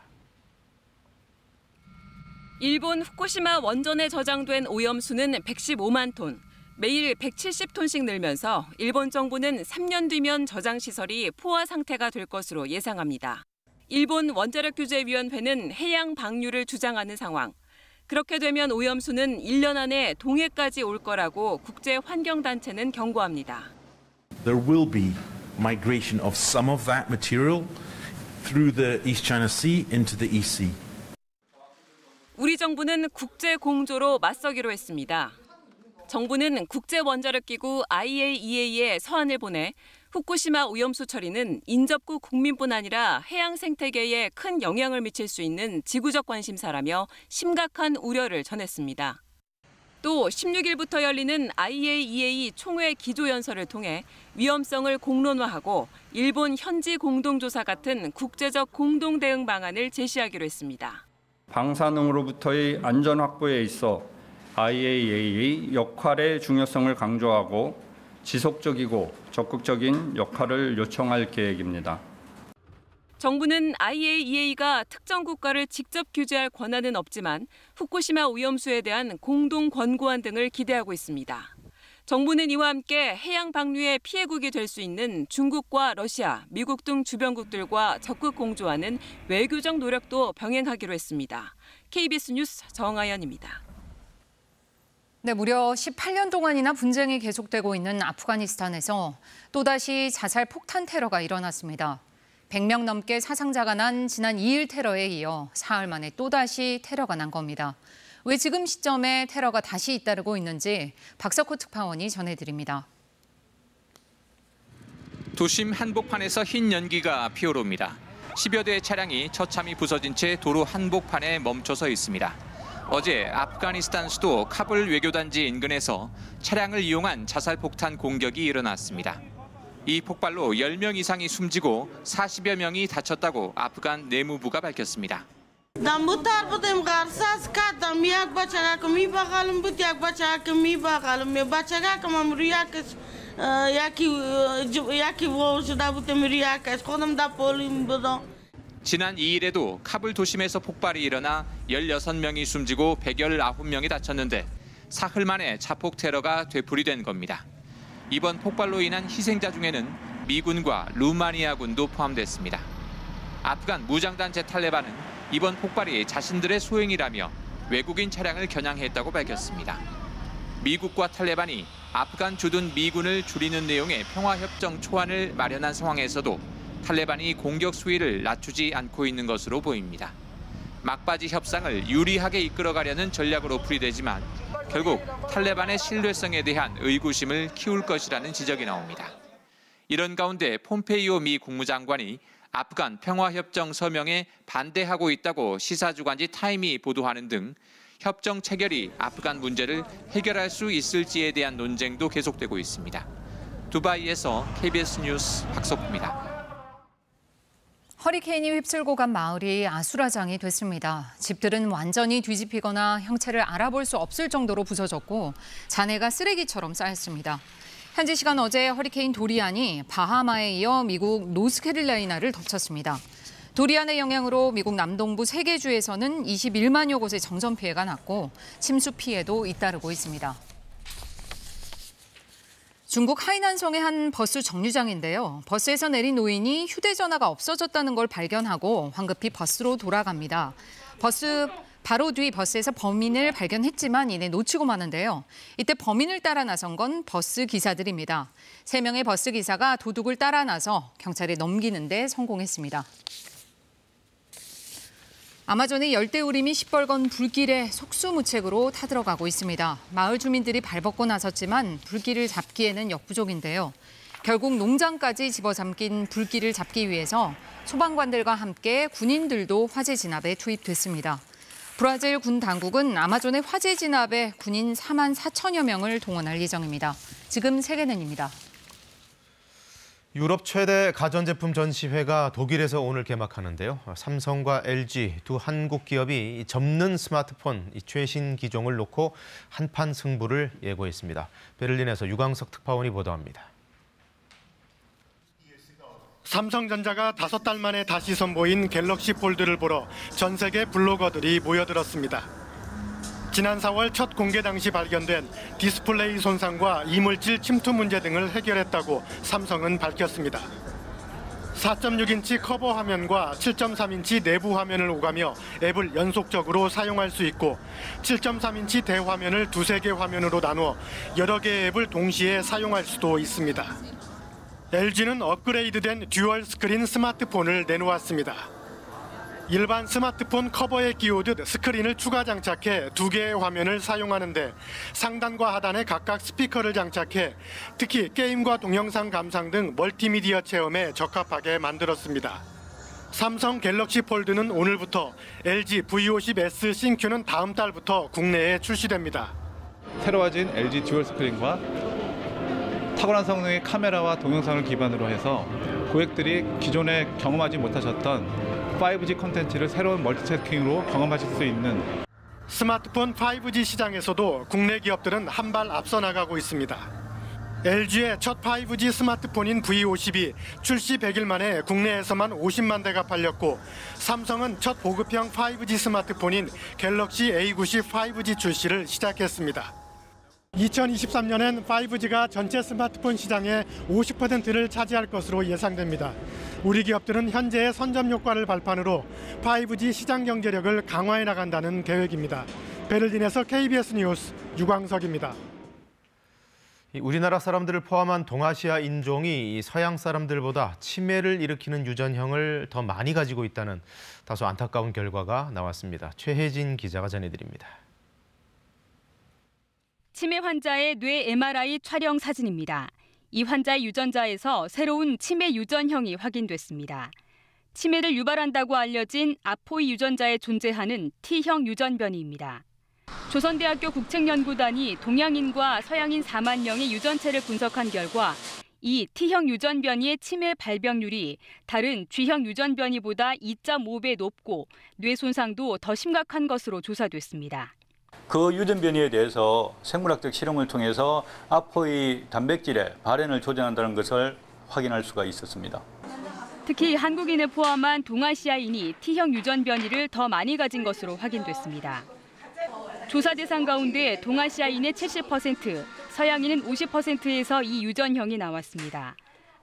일본 후쿠시마 원전에 저장된 오염수는 115만 톤, 매일 170톤씩 늘면서 일본 정부는 3년 뒤면 저장시설이 포화 상태가 될 것으로 예상합니다. 일본 원자력규제위원회는 해양 방류를 주장하는 상황. 그렇게 되면 오염수는 1년 안에 동해까지 올 거라고 국제환경단체는 경고합니다. There will be migration of some of that material through the East China Sea into the East Sea. 우리 정부는 국제 공조로 맞서기로 했습니다. 정부는 국제원자력기구 IAEA에 서한을 보내 후쿠시마 오염수 처리는 인접국 국민뿐 아니라 해양 생태계에 큰 영향을 미칠 수 있는 지구적 관심사라며 심각한 우려를 전했습니다. 또 16일부터 열리는 IAEA 총회 기조연설을 통해 위험성을 공론화하고 일본 현지 공동조사 같은 국제적 공동 대응 방안을 제시하기로 했습니다. 방사능으로부터의 안전 확보에 있어 IAEA의 역할의 중요성을 강조하고 지속적이고 적극적인 역할을 요청할 계획입니다. 정부는 IAEA가 특정 국가를 직접 규제할 권한은 없지만 후쿠시마 오염수에 대한 공동 권고안 등을 기대하고 있습니다. 정부는 이와 함께 해양 방류의 피해국이 될 수 있는 중국과 러시아, 미국 등 주변국들과 적극 공조하는 외교적 노력도 병행하기로 했습니다. KBS 뉴스 정하연입니다. 네, 무려 18년 동안이나 분쟁이 계속되고 있는 아프가니스탄에서 또다시 자살 폭탄 테러가 일어났습니다. 100명 넘게 사상자가 난 지난 2일 테러에 이어 사흘 만에 또다시 테러가 난 겁니다. 왜 지금 시점에 테러가 다시 잇따르고 있는지 박석호 특파원이 전해드립니다. 도심 한복판에서 흰 연기가 피어오릅니다. 10여 대의 차량이 처참히 부서진 채 도로 한복판에 멈춰서 있습니다. 어제 아프가니스탄 수도 카불 외교단지 인근에서 차량을 이용한 자살폭탄 공격이 일어났습니다. 이 폭발로 10명 이상이 숨지고 40여 명이 다쳤다고 아프간 내무부가 밝혔습니다. 지난 2일에도 카불 도심에서 폭발이 일어나 16명이 숨지고 119명이 다쳤는데 사흘 만에 자폭 테러가 되풀이된 겁니다. 이번 폭발로 인한 희생자 중에는 미군과 루마니아군도 포함됐습니다. 아프간 무장단체 탈레반은 이번 폭발이 자신들의 소행이라며 외국인 차량을 겨냥했다고 밝혔습니다. 미국과 탈레반이 아프간 주둔 미군을 줄이는 내용의 평화협정 초안을 마련한 상황에서도 탈레반이 공격 수위를 낮추지 않고 있는 것으로 보입니다. 막바지 협상을 유리하게 이끌어가려는 전략으로 풀이되지만 결국 탈레반의 신뢰성에 대한 의구심을 키울 것이라는 지적이 나옵니다. 이런 가운데 폼페이오 미 국무장관이 아프간 평화협정 서명에 반대하고 있다고 시사주간지 타임이 보도하는 등 협정 체결이 아프간 문제를 해결할 수 있을지에 대한 논쟁도 계속되고 있습니다. 두바이에서 KBS 뉴스 박석구입니다. 허리케인이 휩쓸고 간 마을이 아수라장이 됐습니다. 집들은 완전히 뒤집히거나 형체를 알아볼 수 없을 정도로 부서졌고 잔해가 쓰레기처럼 쌓였습니다. 현지 시간 어제 허리케인 도리안이 바하마에 이어 미국 노스캐롤라이나를 덮쳤습니다. 도리안의 영향으로 미국 남동부 3개 주에서는 21만여 곳의 정전 피해가 났고 침수 피해도 잇따르고 있습니다. 중국 하이난성의 한 버스 정류장인데요. 버스에서 내린 노인이 휴대전화가 없어졌다는 걸 발견하고 황급히 버스로 돌아갑니다. 바로 뒤 버스에서 범인을 발견했지만 이내 놓치고 마는데요. 이때 범인을 따라 나선 건 버스 기사들입니다. 3명의 버스 기사가 도둑을 따라 나서 경찰에 넘기는 데 성공했습니다. 아마존의 열대우림이 시뻘건 불길에 속수무책으로 타들어가고 있습니다. 마을 주민들이 발벗고 나섰지만 불길을 잡기에는 역부족인데요. 결국 농장까지 집어삼킨 불길을 잡기 위해서 소방관들과 함께 군인들도 화재 진압에 투입됐습니다. 브라질 군 당국은 아마존의 화재 진압에 군인 4만 4천여 명을 동원할 예정입니다. 지금 세계는입니다. 유럽 최대 가전제품 전시회가 독일에서 오늘 개막하는데요. 삼성과 LG 두 한국 기업이 접는 스마트폰 최신 기종을 놓고 한판 승부를 예고했습니다. 베를린에서 유광석 특파원이 보도합니다. 삼성전자가 5달 만에 다시 선보인 갤럭시 폴드를 보러 전 세계 블로거들이 모여들었습니다. 지난 4월 첫 공개 당시 발견된 디스플레이 손상과 이물질 침투 문제 등을 해결했다고 삼성은 밝혔습니다. 4.6인치 커버 화면과 7.3인치 내부 화면을 오가며 앱을 연속적으로 사용할 수 있고 7.3인치 대화면을 2-3개 화면으로 나누어 여러 개의 앱을 동시에 사용할 수도 있습니다. LG는 업그레이드된 듀얼 스크린 스마트폰을 내놓았습니다. 일반 스마트폰 커버에 끼우듯 스크린을 추가 장착해 2개의 화면을 사용하는데 상단과 하단에 각각 스피커를 장착해 특히 게임과 동영상 감상 등 멀티미디어 체험에 적합하게 만들었습니다. 삼성 갤럭시 폴드는 오늘부터 LG V50S 신큐는 다음 달부터 국내에 출시됩니다. 새로워진 LG 듀얼 스크린과 탁월한 성능의 카메라와 동영상을 기반으로 해서 고객들이 기존에 경험하지 못하셨던 5G 콘텐츠를 새로운 멀티태스킹으로 경험하실 수 있는 스마트폰 5G 시장에서도 국내 기업들은 한 발 앞서 나가고 있습니다. LG의 첫 5G 스마트폰인 V50이 출시 100일 만에 국내에서만 50만 대가 팔렸고 삼성은 첫 보급형 5G 스마트폰인 갤럭시 A90 5G 출시를 시작했습니다. 2023년엔 5G가 전체 스마트폰 시장의 50%를 차지할 것으로 예상됩니다. 우리 기업들은 현재의 선점 효과를 발판으로 5G 시장 경제력을 강화해 나간다는 계획입니다. 베를린에서 KBS 뉴스 유광석입니다. 우리나라 사람들을 포함한 동아시아 인종이 서양 사람들보다 치매를 일으키는 유전형을 더 많이 가지고 있다는 다소 안타까운 결과가 나왔습니다. 최혜진 기자가 전해드립니다. 치매 환자의 뇌 MRI 촬영 사진입니다. 이 환자의 유전자에서 새로운 치매 유전형이 확인됐습니다. 치매를 유발한다고 알려진 아포이 유전자에 존재하는 T형 유전변이입니다. 조선대학교 국책연구단이 동양인과 서양인 4만 명의 유전체를 분석한 결과 이 T형 유전변이의 치매 발병률이 다른 G형 유전변이보다 2.5배 높고 뇌 손상도 더 심각한 것으로 조사됐습니다. 그 유전변이에 대해서 생물학적 실험을 통해서 아포이 단백질의 발현을 조절한다는 것을 확인할 수가 있었습니다. 특히 한국인을 포함한 동아시아인이 T형 유전변이를 더 많이 가진 것으로 확인됐습니다. 조사 대상 가운데 동아시아인의 70%, 서양인은 50%에서 이 유전형이 나왔습니다.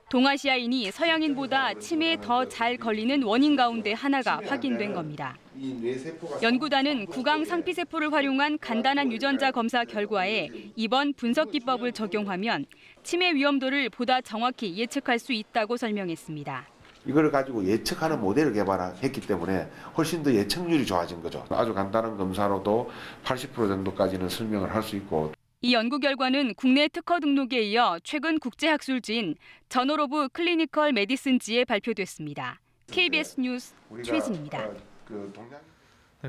동아시아인이 서양인보다 치매에 더 잘 걸리는 원인 가운데 하나가 확인된 겁니다. 연구단은 구강 상피세포를 활용한 간단한 유전자 검사 결과에 이번 분석 기법을 적용하면 치매 위험도를 보다 정확히 예측할 수 있다고 설명했습니다. 이걸 가지고 예측하는 모델을 개발했기 때문에 훨씬 더 예측률이 좋아진 거죠. 아주 간단한 검사로도 80% 정도까지는 설명을 할 수 있고. 이 연구 결과는 국내 특허 등록에 이어 최근 국제학술지인 저널 오브 클리니컬 메디슨지에 발표됐습니다. KBS 뉴스 최진입니다.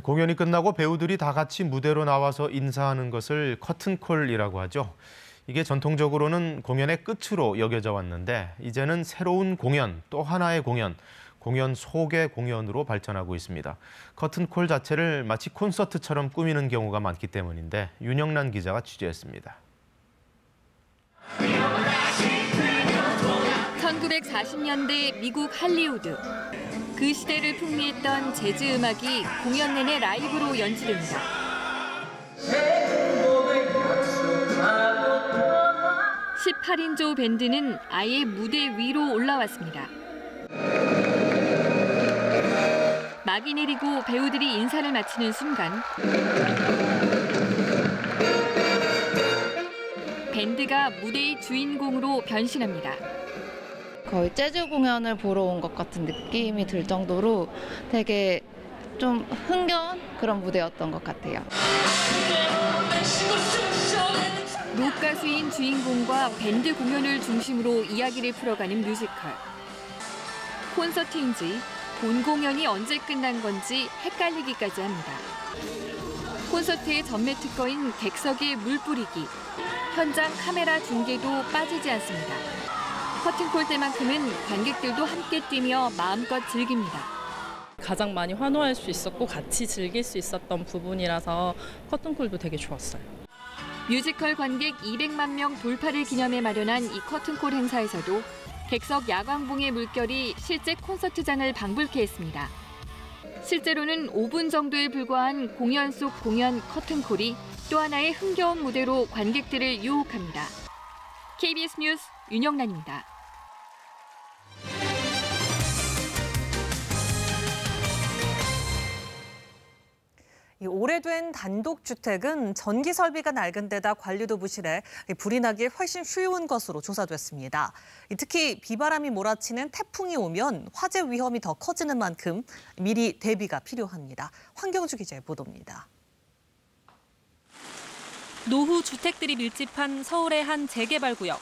공연이 끝나고 배우들이 다 같이 무대로 나와서 인사하는 것을 커튼콜이라고 하죠. 이게 전통적으로는 공연의 끝으로 여겨져 왔는데 이제는 새로운 공연, 또 하나의 공연 속의 공연으로 발전하고 있습니다. 커튼콜 자체를 마치 콘서트처럼 꾸미는 경우가 많기 때문인데 윤영란 기자가 취재했습니다. 1940년대 미국 할리우드. 그 시대를 풍미했던 재즈 음악이 공연 내내 라이브로 연주됩니다. 18인조 밴드는 아예 무대 위로 올라왔습니다. 막이 내리고 배우들이 인사를 마치는 순간 밴드가 무대의 주인공으로 변신합니다. 거의 재즈 공연을 보러 온 것 같은 느낌이 들 정도로 되게 좀 흥겨운 그런 무대였던 것 같아요. 록 가수인 주인공과 밴드 공연을 중심으로 이야기를 풀어가는 뮤지컬. 콘서트인지 본 공연이 언제 끝난 건지 헷갈리기까지 합니다. 콘서트의 전매 특허인 객석에 물 뿌리기, 현장 카메라 중계도 빠지지 않습니다. 커튼콜 때만큼은 관객들도 함께 뛰며 마음껏 즐깁니다. 가장 많이 환호할 수 있었고 같이 즐길 수 있었던 부분이라서 커튼콜도 되게 좋았어요. 뮤지컬 관객 200만 명 돌파를 기념해 마련한 이 커튼콜 행사에서도 객석 야광봉의 물결이 실제 콘서트장을 방불케 했습니다. 실제로는 5분 정도에 불과한 공연 속 공연 커튼콜이 또 하나의 흥겨운 무대로 관객들을 유혹합니다. KBS 뉴스 윤영란입니다. 이 오래된 단독주택은 전기 설비가 낡은 데다 관리도 부실해 불이 나기 훨씬 쉬운 것으로 조사됐습니다. 특히 비바람이 몰아치는 태풍이 오면 화재 위험이 더 커지는 만큼 미리 대비가 필요합니다. 황경주 기자의 보도입니다. 노후 주택들이 밀집한 서울의 한 재개발 구역.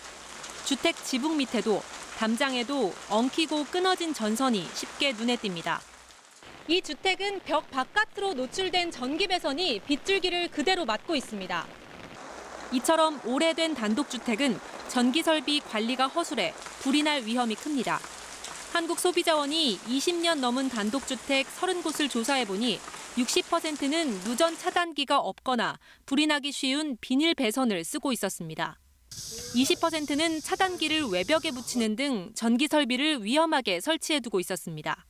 주택 지붕 밑에도 담장에도 엉키고 끊어진 전선이 쉽게 눈에 띕니다. 이 주택은 벽 바깥으로 노출된 전기 배선이 빗줄기를 그대로 막고 있습니다. 이처럼 오래된 단독주택은 전기 설비 관리가 허술해 불이 날 위험이 큽니다. 한국소비자원이 20년 넘은 단독주택 30곳을 조사해보니 60%는 누전 차단기가 없거나 불이 나기 쉬운 비닐 배선을 쓰고 있었습니다. 20%는 차단기를 외벽에 붙이는 등 전기 설비를 위험하게 설치해두고 있었습니다.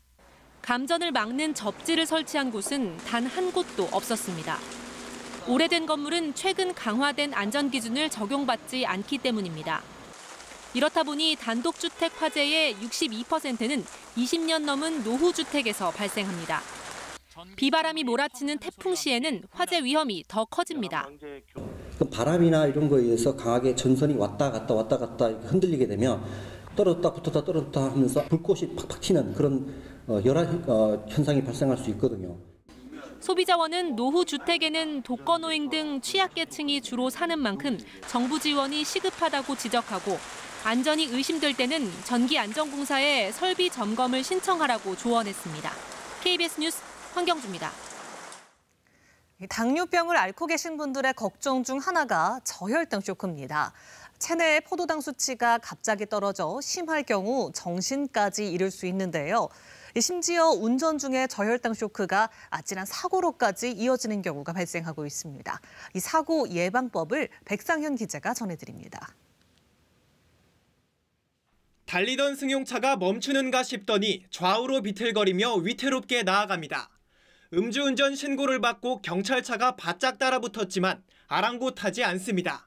감전을 막는 접지를 설치한 곳은 단 한 곳도 없었습니다. 오래된 건물은 최근 강화된 안전기준을 적용받지 않기 때문입니다. 이렇다 보니 단독주택 화재의 62%는 20년 넘은 노후주택에서 발생합니다. 비바람이 몰아치는 태풍 시에는 화재 위험이 더 커집니다. 바람이나 이런 거에 의해서 강하게 전선이 왔다 갔다 흔들리게 되면 떨어졌다 붙었다 떨어졌다 하면서 불꽃이 팍팍 튀는 그런 열화 현상이 발생할 수 있거든요. 소비자원은 노후 주택에는 독거노인 등 취약계층이 주로 사는 만큼 정부 지원이 시급하다고 지적하고 안전이 의심될 때는 전기안전공사에 설비 점검을 신청하라고 조언했습니다. KBS 뉴스 황경주입니다. 당뇨병을 앓고 계신 분들의 걱정 중 하나가 저혈당 쇼크입니다. 체내의 포도당 수치가 갑자기 떨어져 심할 경우 정신까지 잃을 수 있는데요. 심지어 운전 중에 저혈당 쇼크가 아찔한 사고로까지 이어지는 경우가 발생하고 있습니다. 이 사고 예방법을 백상현 기자가 전해드립니다. 달리던 승용차가 멈추는가 싶더니 좌우로 비틀거리며 위태롭게 나아갑니다. 음주운전 신고를 받고 경찰차가 바짝 따라붙었지만 아랑곳하지 않습니다.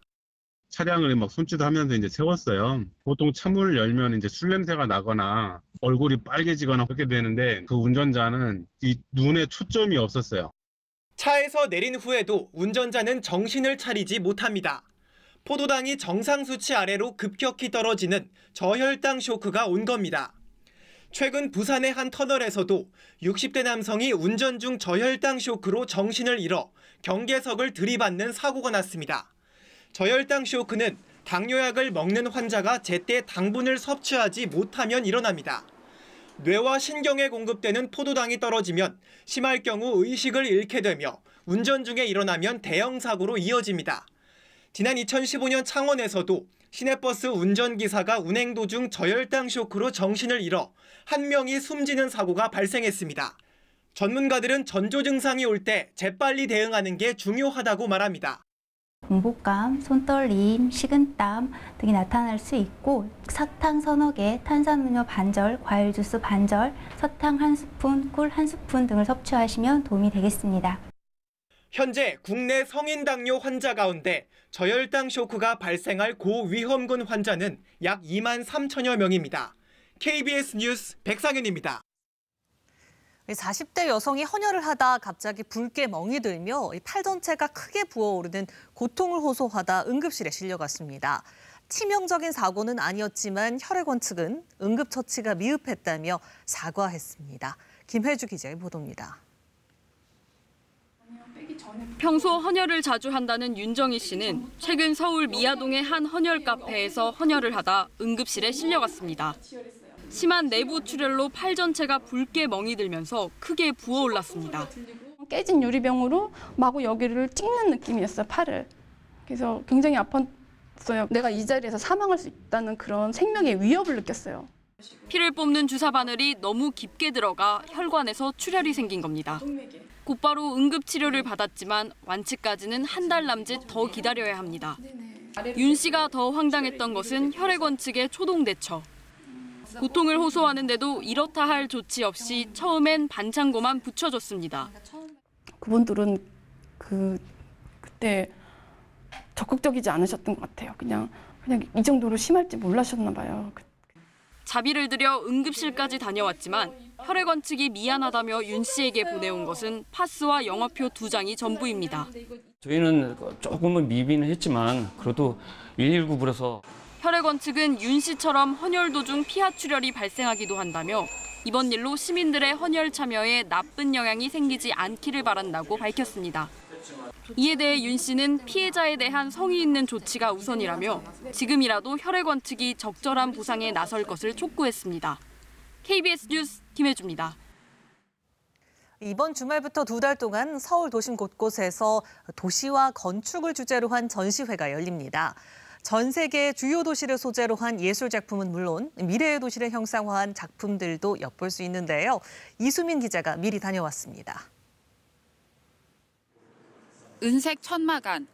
차량을 막 손짓하면서 이제 세웠어요. 보통 차문을 열면 이제 술 냄새가 나거나 얼굴이 빨개지거나 그렇게 되는데 그 운전자는 이 눈에 초점이 없었어요. 차에서 내린 후에도 운전자는 정신을 차리지 못합니다. 포도당이 정상 수치 아래로 급격히 떨어지는 저혈당 쇼크가 온 겁니다. 최근 부산의 한 터널에서도 60대 남성이 운전 중 저혈당 쇼크로 정신을 잃어 경계석을 들이받는 사고가 났습니다. 저혈당 쇼크는 당뇨약을 먹는 환자가 제때 당분을 섭취하지 못하면 일어납니다. 뇌와 신경에 공급되는 포도당이 떨어지면 심할 경우 의식을 잃게 되며 운전 중에 일어나면 대형 사고로 이어집니다. 지난 2015년 창원에서도 시내버스 운전기사가 운행 도중 저혈당 쇼크로 정신을 잃어 한 명이 숨지는 사고가 발생했습니다. 전문가들은 전조 증상이 올 때 재빨리 대응하는 게 중요하다고 말합니다. 공복감, 손떨림, 식은땀 등이 나타날 수 있고 사탕 서너 개, 탄산음료 반절, 과일 주스 반절, 설탕 1스푼, 꿀 1스푼 등을 섭취하시면 도움이 되겠습니다. 현재 국내 성인 당뇨 환자 가운데 저혈당 쇼크가 발생할 고위험군 환자는 약 2만 3천여 명입니다. KBS 뉴스 백상현입니다. 40대 여성이 헌혈을 하다 갑자기 붉게 멍이 들며 팔 전체가 크게 부어오르는 고통을 호소하다 응급실에 실려갔습니다. 치명적인 사고는 아니었지만 혈액원 측은 응급처치가 미흡했다며 사과했습니다. 김혜주 기자의 보도입니다. 평소 헌혈을 자주 한다는 윤정희 씨는 최근 서울 미아동의 한 헌혈 카페에서 헌혈을 하다 응급실에 실려갔습니다. 심한 내부 출혈로 팔 전체가 붉게 멍이 들면서 크게 부어올랐습니다. 깨진 유리병으로 마구 여기를 찍는 느낌이었어요, 팔을. 그래서 굉장히 아팠어요. 내가 이 자리에서 사망할 수 있다는 그런 생명의 위협을 느꼈어요. 피를 뽑는 주사 바늘이 너무 깊게 들어가 혈관에서 출혈이 생긴 겁니다. 곧바로 응급치료를 받았지만 완치까지는 한 달 남짓 더 기다려야 합니다. 윤 씨가 더 황당했던 것은 혈액원 측의 초동 대처. 고통을 호소하는데도 이렇다 할 조치 없이 처음엔 반창고만 붙여줬습니다. 그분들은 그때 적극적이지 않으셨던 것 같아요. 그냥 이 정도로 심할지 몰라셨나 봐요. 자비를 들여 응급실까지 다녀왔지만 혈액원 측이 미안하다며 윤 씨에게 보내온 것은 파스와 영화표 2장이 전부입니다. 저희는 조금은 미비는 했지만 그래도 119 불러서 혈액원 측은 윤 씨처럼 헌혈 도중 피하 출혈이 발생하기도 한다며 이번 일로 시민들의 헌혈 참여에 나쁜 영향이 생기지 않기를 바란다고 밝혔습니다. 이에 대해 윤 씨는 피해자에 대한 성의 있는 조치가 우선이라며 지금이라도 혈액원 측이 적절한 보상에 나설 것을 촉구했습니다. KBS 뉴스 김혜주입니다. 이번 주말부터 2달 동안 서울 도심 곳곳에서 도시와 건축을 주제로 한 전시회가 열립니다. 전 세계 주요 도시를 소재로 한 예술 작품은 물론 미래의 도시를 형상화한 작품들도 엿볼 수 있는데요. 이수민 기자가 미리 다녀왔습니다. 은색 천막안,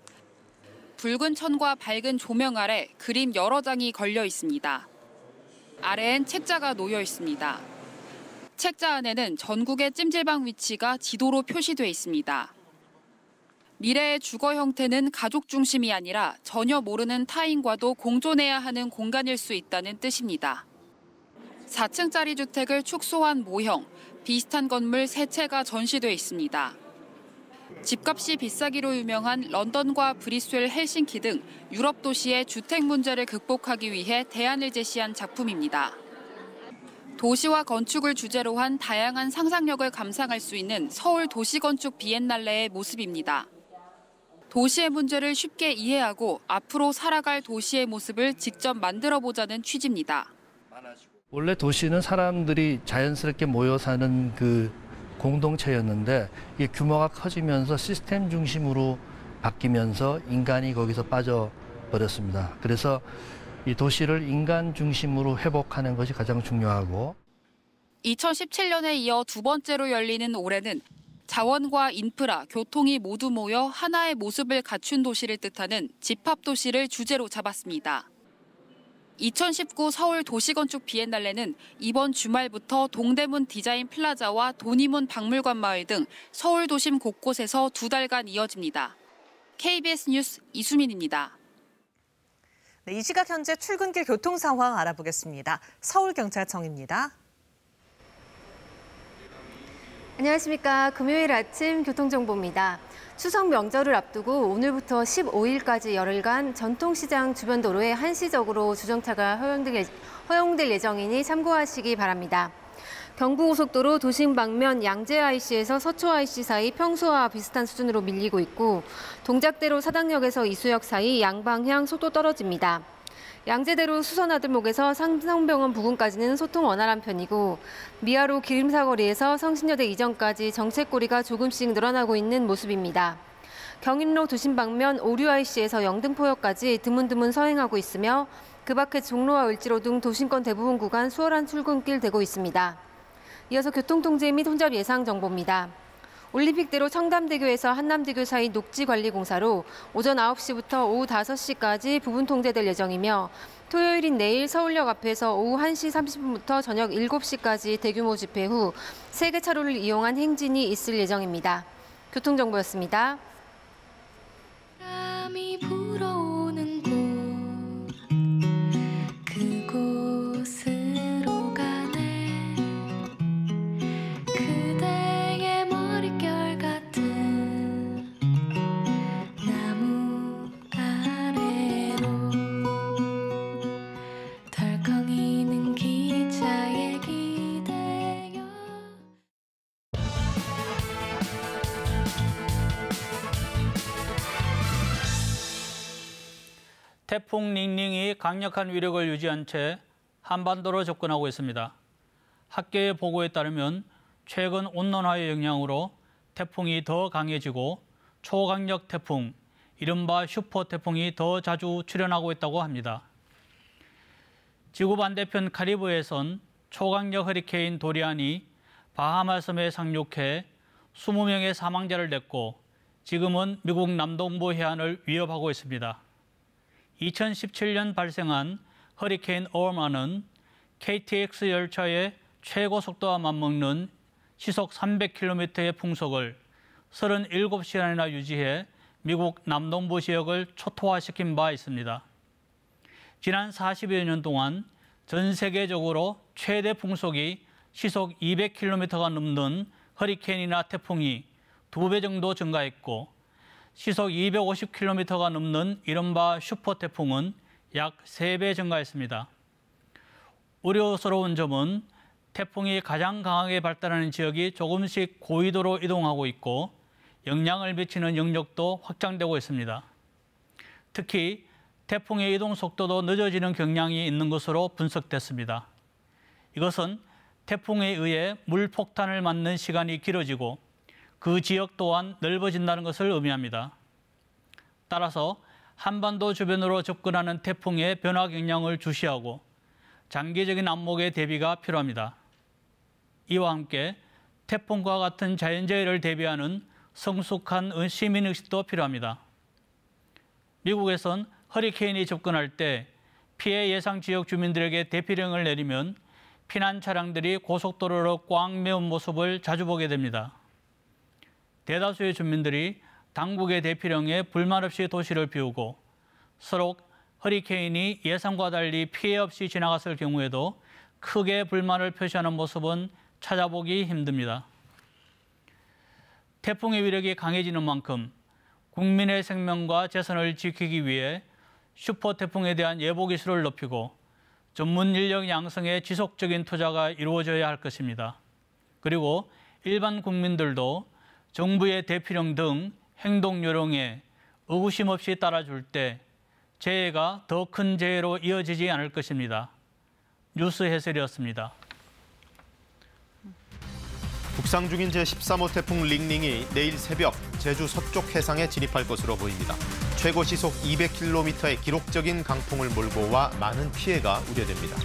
붉은 천과 밝은 조명 아래 그림 여러 장이 걸려 있습니다. 아래엔 책자가 놓여 있습니다. 책자 안에는 전국의 찜질방 위치가 지도로 표시돼 있습니다. 미래의 주거 형태는 가족 중심이 아니라 전혀 모르는 타인과도 공존해야 하는 공간일 수 있다는 뜻입니다. 4층짜리 주택을 축소한 모형, 비슷한 건물 3채가 전시돼 있습니다. 집값이 비싸기로 유명한 런던과 브리스웰, 헬싱키 등 유럽 도시의 주택 문제를 극복하기 위해 대안을 제시한 작품입니다. 도시와 건축을 주제로 한 다양한 상상력을 감상할 수 있는 서울 도시건축 비엔날레의 모습입니다. 도시의 문제를 쉽게 이해하고 앞으로 살아갈 도시의 모습을 직접 만들어보자는 취지입니다. 원래 도시는 사람들이 자연스럽게 모여 사는 그 공동체였는데 이게 규모가 커지면서 시스템 중심으로 바뀌면서 인간이 거기서 빠져버렸습니다. 그래서 이 도시를 인간 중심으로 회복하는 것이 가장 중요하고 2017년에 이어 2번째로 열리는 올해는 자원과 인프라, 교통이 모두 모여 하나의 모습을 갖춘 도시를 뜻하는 집합도시를 주제로 잡았습니다. 2019 서울 도시건축 비엔날레는 이번 주말부터 동대문 디자인 플라자와 도니문 박물관 마을 등 서울 도심 곳곳에서 2달간 이어집니다. KBS 뉴스 이수민입니다. 네, 이 시각 현재 출근길 교통 상황 알아보겠습니다. 서울경찰청입니다. 안녕하십니까. 금요일 아침 교통정보입니다. 추석 명절을 앞두고 오늘부터 15일까지 열흘간 전통시장 주변 도로에 한시적으로 주정차가 허용될 예정이니 참고하시기 바랍니다. 경부고속도로 도심 방면 양재 IC에서 서초 IC 사이 평소와 비슷한 수준으로 밀리고 있고 동작대로 사당역에서 이수역 사이 양방향 속도 떨어집니다. 양재대로 수서나들목에서 삼성병원 부근까지는 소통 원활한 편이고 미아로 기름사거리에서 성신여대 이전까지 정체거리가 조금씩 늘어나고 있는 모습입니다. 경인로 도심 방면 오류IC에서 영등포역까지 드문드문 서행하고 있으며 그 밖에 종로와 을지로 등 도심권 대부분 구간 수월한 출근길 되고 있습니다. 이어서 교통통제 및 혼잡 예상 정보입니다. 올림픽대로 청담대교에서 한남대교 사이 녹지관리공사로 오전 9시부터 오후 5시까지 부분 통제될 예정이며 토요일인 내일 서울역 앞에서 오후 1시 30분부터 저녁 7시까지 대규모 집회 후 3개 차로를 이용한 행진이 있을 예정입니다. 교통정보였습니다. 바람이 불어오는 곳 그곳으로 가네 그대의 머릿결 같은 나무 아래로 덜컹이는 기차에 기대어 태풍 닝닝이 강력한 위력을 유지한 채 한반도로 접근하고 있습니다. 학계의 보고에 따르면 최근 온난화의 영향으로 태풍이 더 강해지고 초강력 태풍, 이른바 슈퍼 태풍이 더 자주 출현하고 있다고 합니다. 지구 반대편 카리브해에선 초강력 허리케인 도리안이 바하마 섬에 상륙해 20명의 사망자를 냈고 지금은 미국 남동부 해안을 위협하고 있습니다. 2017년 발생한 허리케인 어마는 KTX 열차의 최고 속도와 맞먹는 시속 300km의 풍속을 37시간이나 유지해 미국 남동부 지역을 초토화시킨 바 있습니다. 지난 40여 년 동안 전 세계적으로 최대 풍속이 시속 200km가 넘는 허리케인이나 태풍이 2배 정도 증가했고 시속 250km가 넘는 이른바 슈퍼 태풍은 약 3배 증가했습니다. 우려스러운 점은 태풍이 가장 강하게 발달하는 지역이 조금씩 고위도로 이동하고 있고 영향을 미치는 영역도 확장되고 있습니다. 특히 태풍의 이동 속도도 늦어지는 경향이 있는 것으로 분석됐습니다. 이것은 태풍에 의해 물폭탄을 맞는 시간이 길어지고 그 지역 또한 넓어진다는 것을 의미합니다. 따라서 한반도 주변으로 접근하는 태풍의 변화 경향을 주시하고 장기적인 안목의 대비가 필요합니다. 이와 함께 태풍과 같은 자연재해를 대비하는 성숙한 시민의식도 필요합니다. 미국에선 허리케인이 접근할 때 피해 예상 지역 주민들에게 대피령을 내리면 피난 차량들이 고속도로로 꽉 메운 모습을 자주 보게 됩니다. 대다수의 주민들이 당국의 대피령에 불만 없이 도시를 비우고 서로 허리케인이 예상과 달리 피해 없이 지나갔을 경우에도 크게 불만을 표시하는 모습은 찾아보기 힘듭니다. 태풍의 위력이 강해지는 만큼 국민의 생명과 재산을 지키기 위해 슈퍼 태풍에 대한 예보 기술을 높이고 전문 인력 양성에 지속적인 투자가 이루어져야 할 것입니다. 그리고 일반 국민들도 정부의 대피령 등 행동 요령에 의구심 없이 따라줄 때 재해가 더 큰 재해로 이어지지 않을 것입니다. 뉴스 해설이었습니다. 북상 중인 제13호 태풍 링링이 내일 새벽 제주 서쪽 해상에 진입할 것으로 보입니다. 최고 시속 200km의 기록적인 강풍을 몰고 와 많은 피해가 우려됩니다.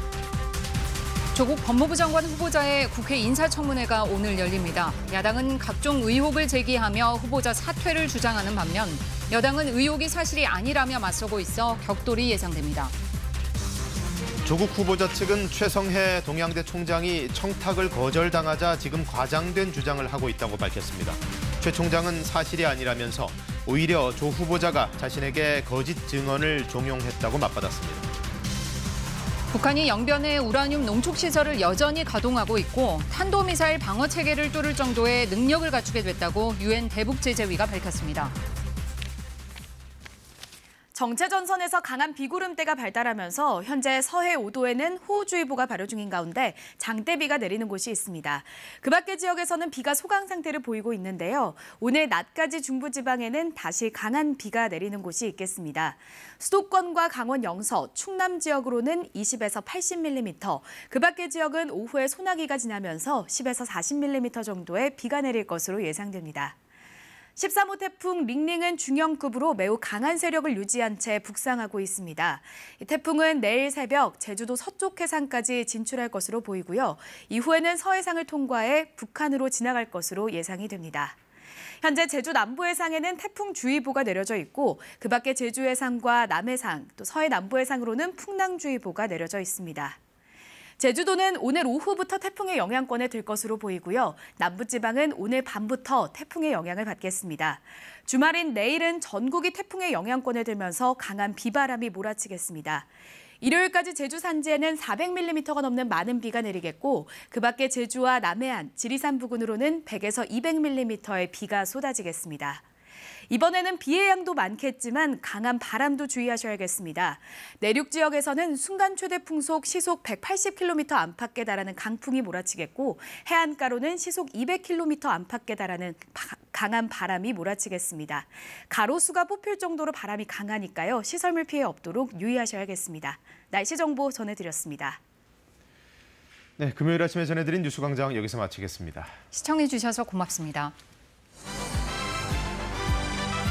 조국 법무부 장관 후보자의 국회 인사청문회가 오늘 열립니다. 야당은 각종 의혹을 제기하며 후보자 사퇴를 주장하는 반면 여당은 의혹이 사실이 아니라며 맞서고 있어 격돌이 예상됩니다. 조국 후보자 측은 최성해 동양대 총장이 청탁을 거절당하자 지금 과장된 주장을 하고 있다고 밝혔습니다. 최 총장은 사실이 아니라면서 오히려 조 후보자가 자신에게 거짓 증언을 종용했다고 맞받았습니다. 북한이 영변에 우라늄 농축시설을 여전히 가동하고 있고 탄도미사일 방어 체계를 뚫을 정도의 능력을 갖추게 됐다고 유엔 대북제재위가 밝혔습니다. 정체전선에서 강한 비구름대가 발달하면서 현재 서해 5도에는 호우주의보가 발효 중인 가운데 장대비가 내리는 곳이 있습니다. 그 밖의 지역에서는 비가 소강 상태를 보이고 있는데요. 오늘 낮까지 중부지방에는 다시 강한 비가 내리는 곳이 있겠습니다. 수도권과 강원 영서, 충남 지역으로는 20에서 80mm, 그 밖의 지역은 오후에 소나기가 지나면서 10에서 40mm 정도의 비가 내릴 것으로 예상됩니다. 13호 태풍 링링은 중형급으로 매우 강한 세력을 유지한 채 북상하고 있습니다. 이 태풍은 내일 새벽 제주도 서쪽 해상까지 진출할 것으로 보이고요. 이후에는 서해상을 통과해 북한으로 지나갈 것으로 예상이 됩니다. 현재 제주 남부 해상에는 태풍주의보가 내려져 있고 그 밖에 제주 해상과 남해상, 또 서해 남부 해상으로는 풍랑주의보가 내려져 있습니다. 제주도는 오늘 오후부터 태풍의 영향권에 들 것으로 보이고요. 남부지방은 오늘 밤부터 태풍의 영향을 받겠습니다. 주말인 내일은 전국이 태풍의 영향권에 들면서 강한 비바람이 몰아치겠습니다. 일요일까지 제주 산지에는 400mm가 넘는 많은 비가 내리겠고 그 밖에 제주와 남해안, 지리산 부근으로는 100에서 200mm의 비가 쏟아지겠습니다. 이번에는 비의 양도 많겠지만 강한 바람도 주의하셔야겠습니다. 내륙 지역에서는 순간 최대 풍속 시속 180km 안팎에 달하는 강풍이 몰아치겠고 해안가로는 시속 200km 안팎에 달하는 강한 바람이 몰아치겠습니다. 가로수가 뽑힐 정도로 바람이 강하니까요. 시설물 피해 없도록 유의하셔야겠습니다. 날씨 정보 전해드렸습니다. 네, 금요일 아침에 전해드린 뉴스광장 여기서 마치겠습니다. 시청해주셔서 고맙습니다.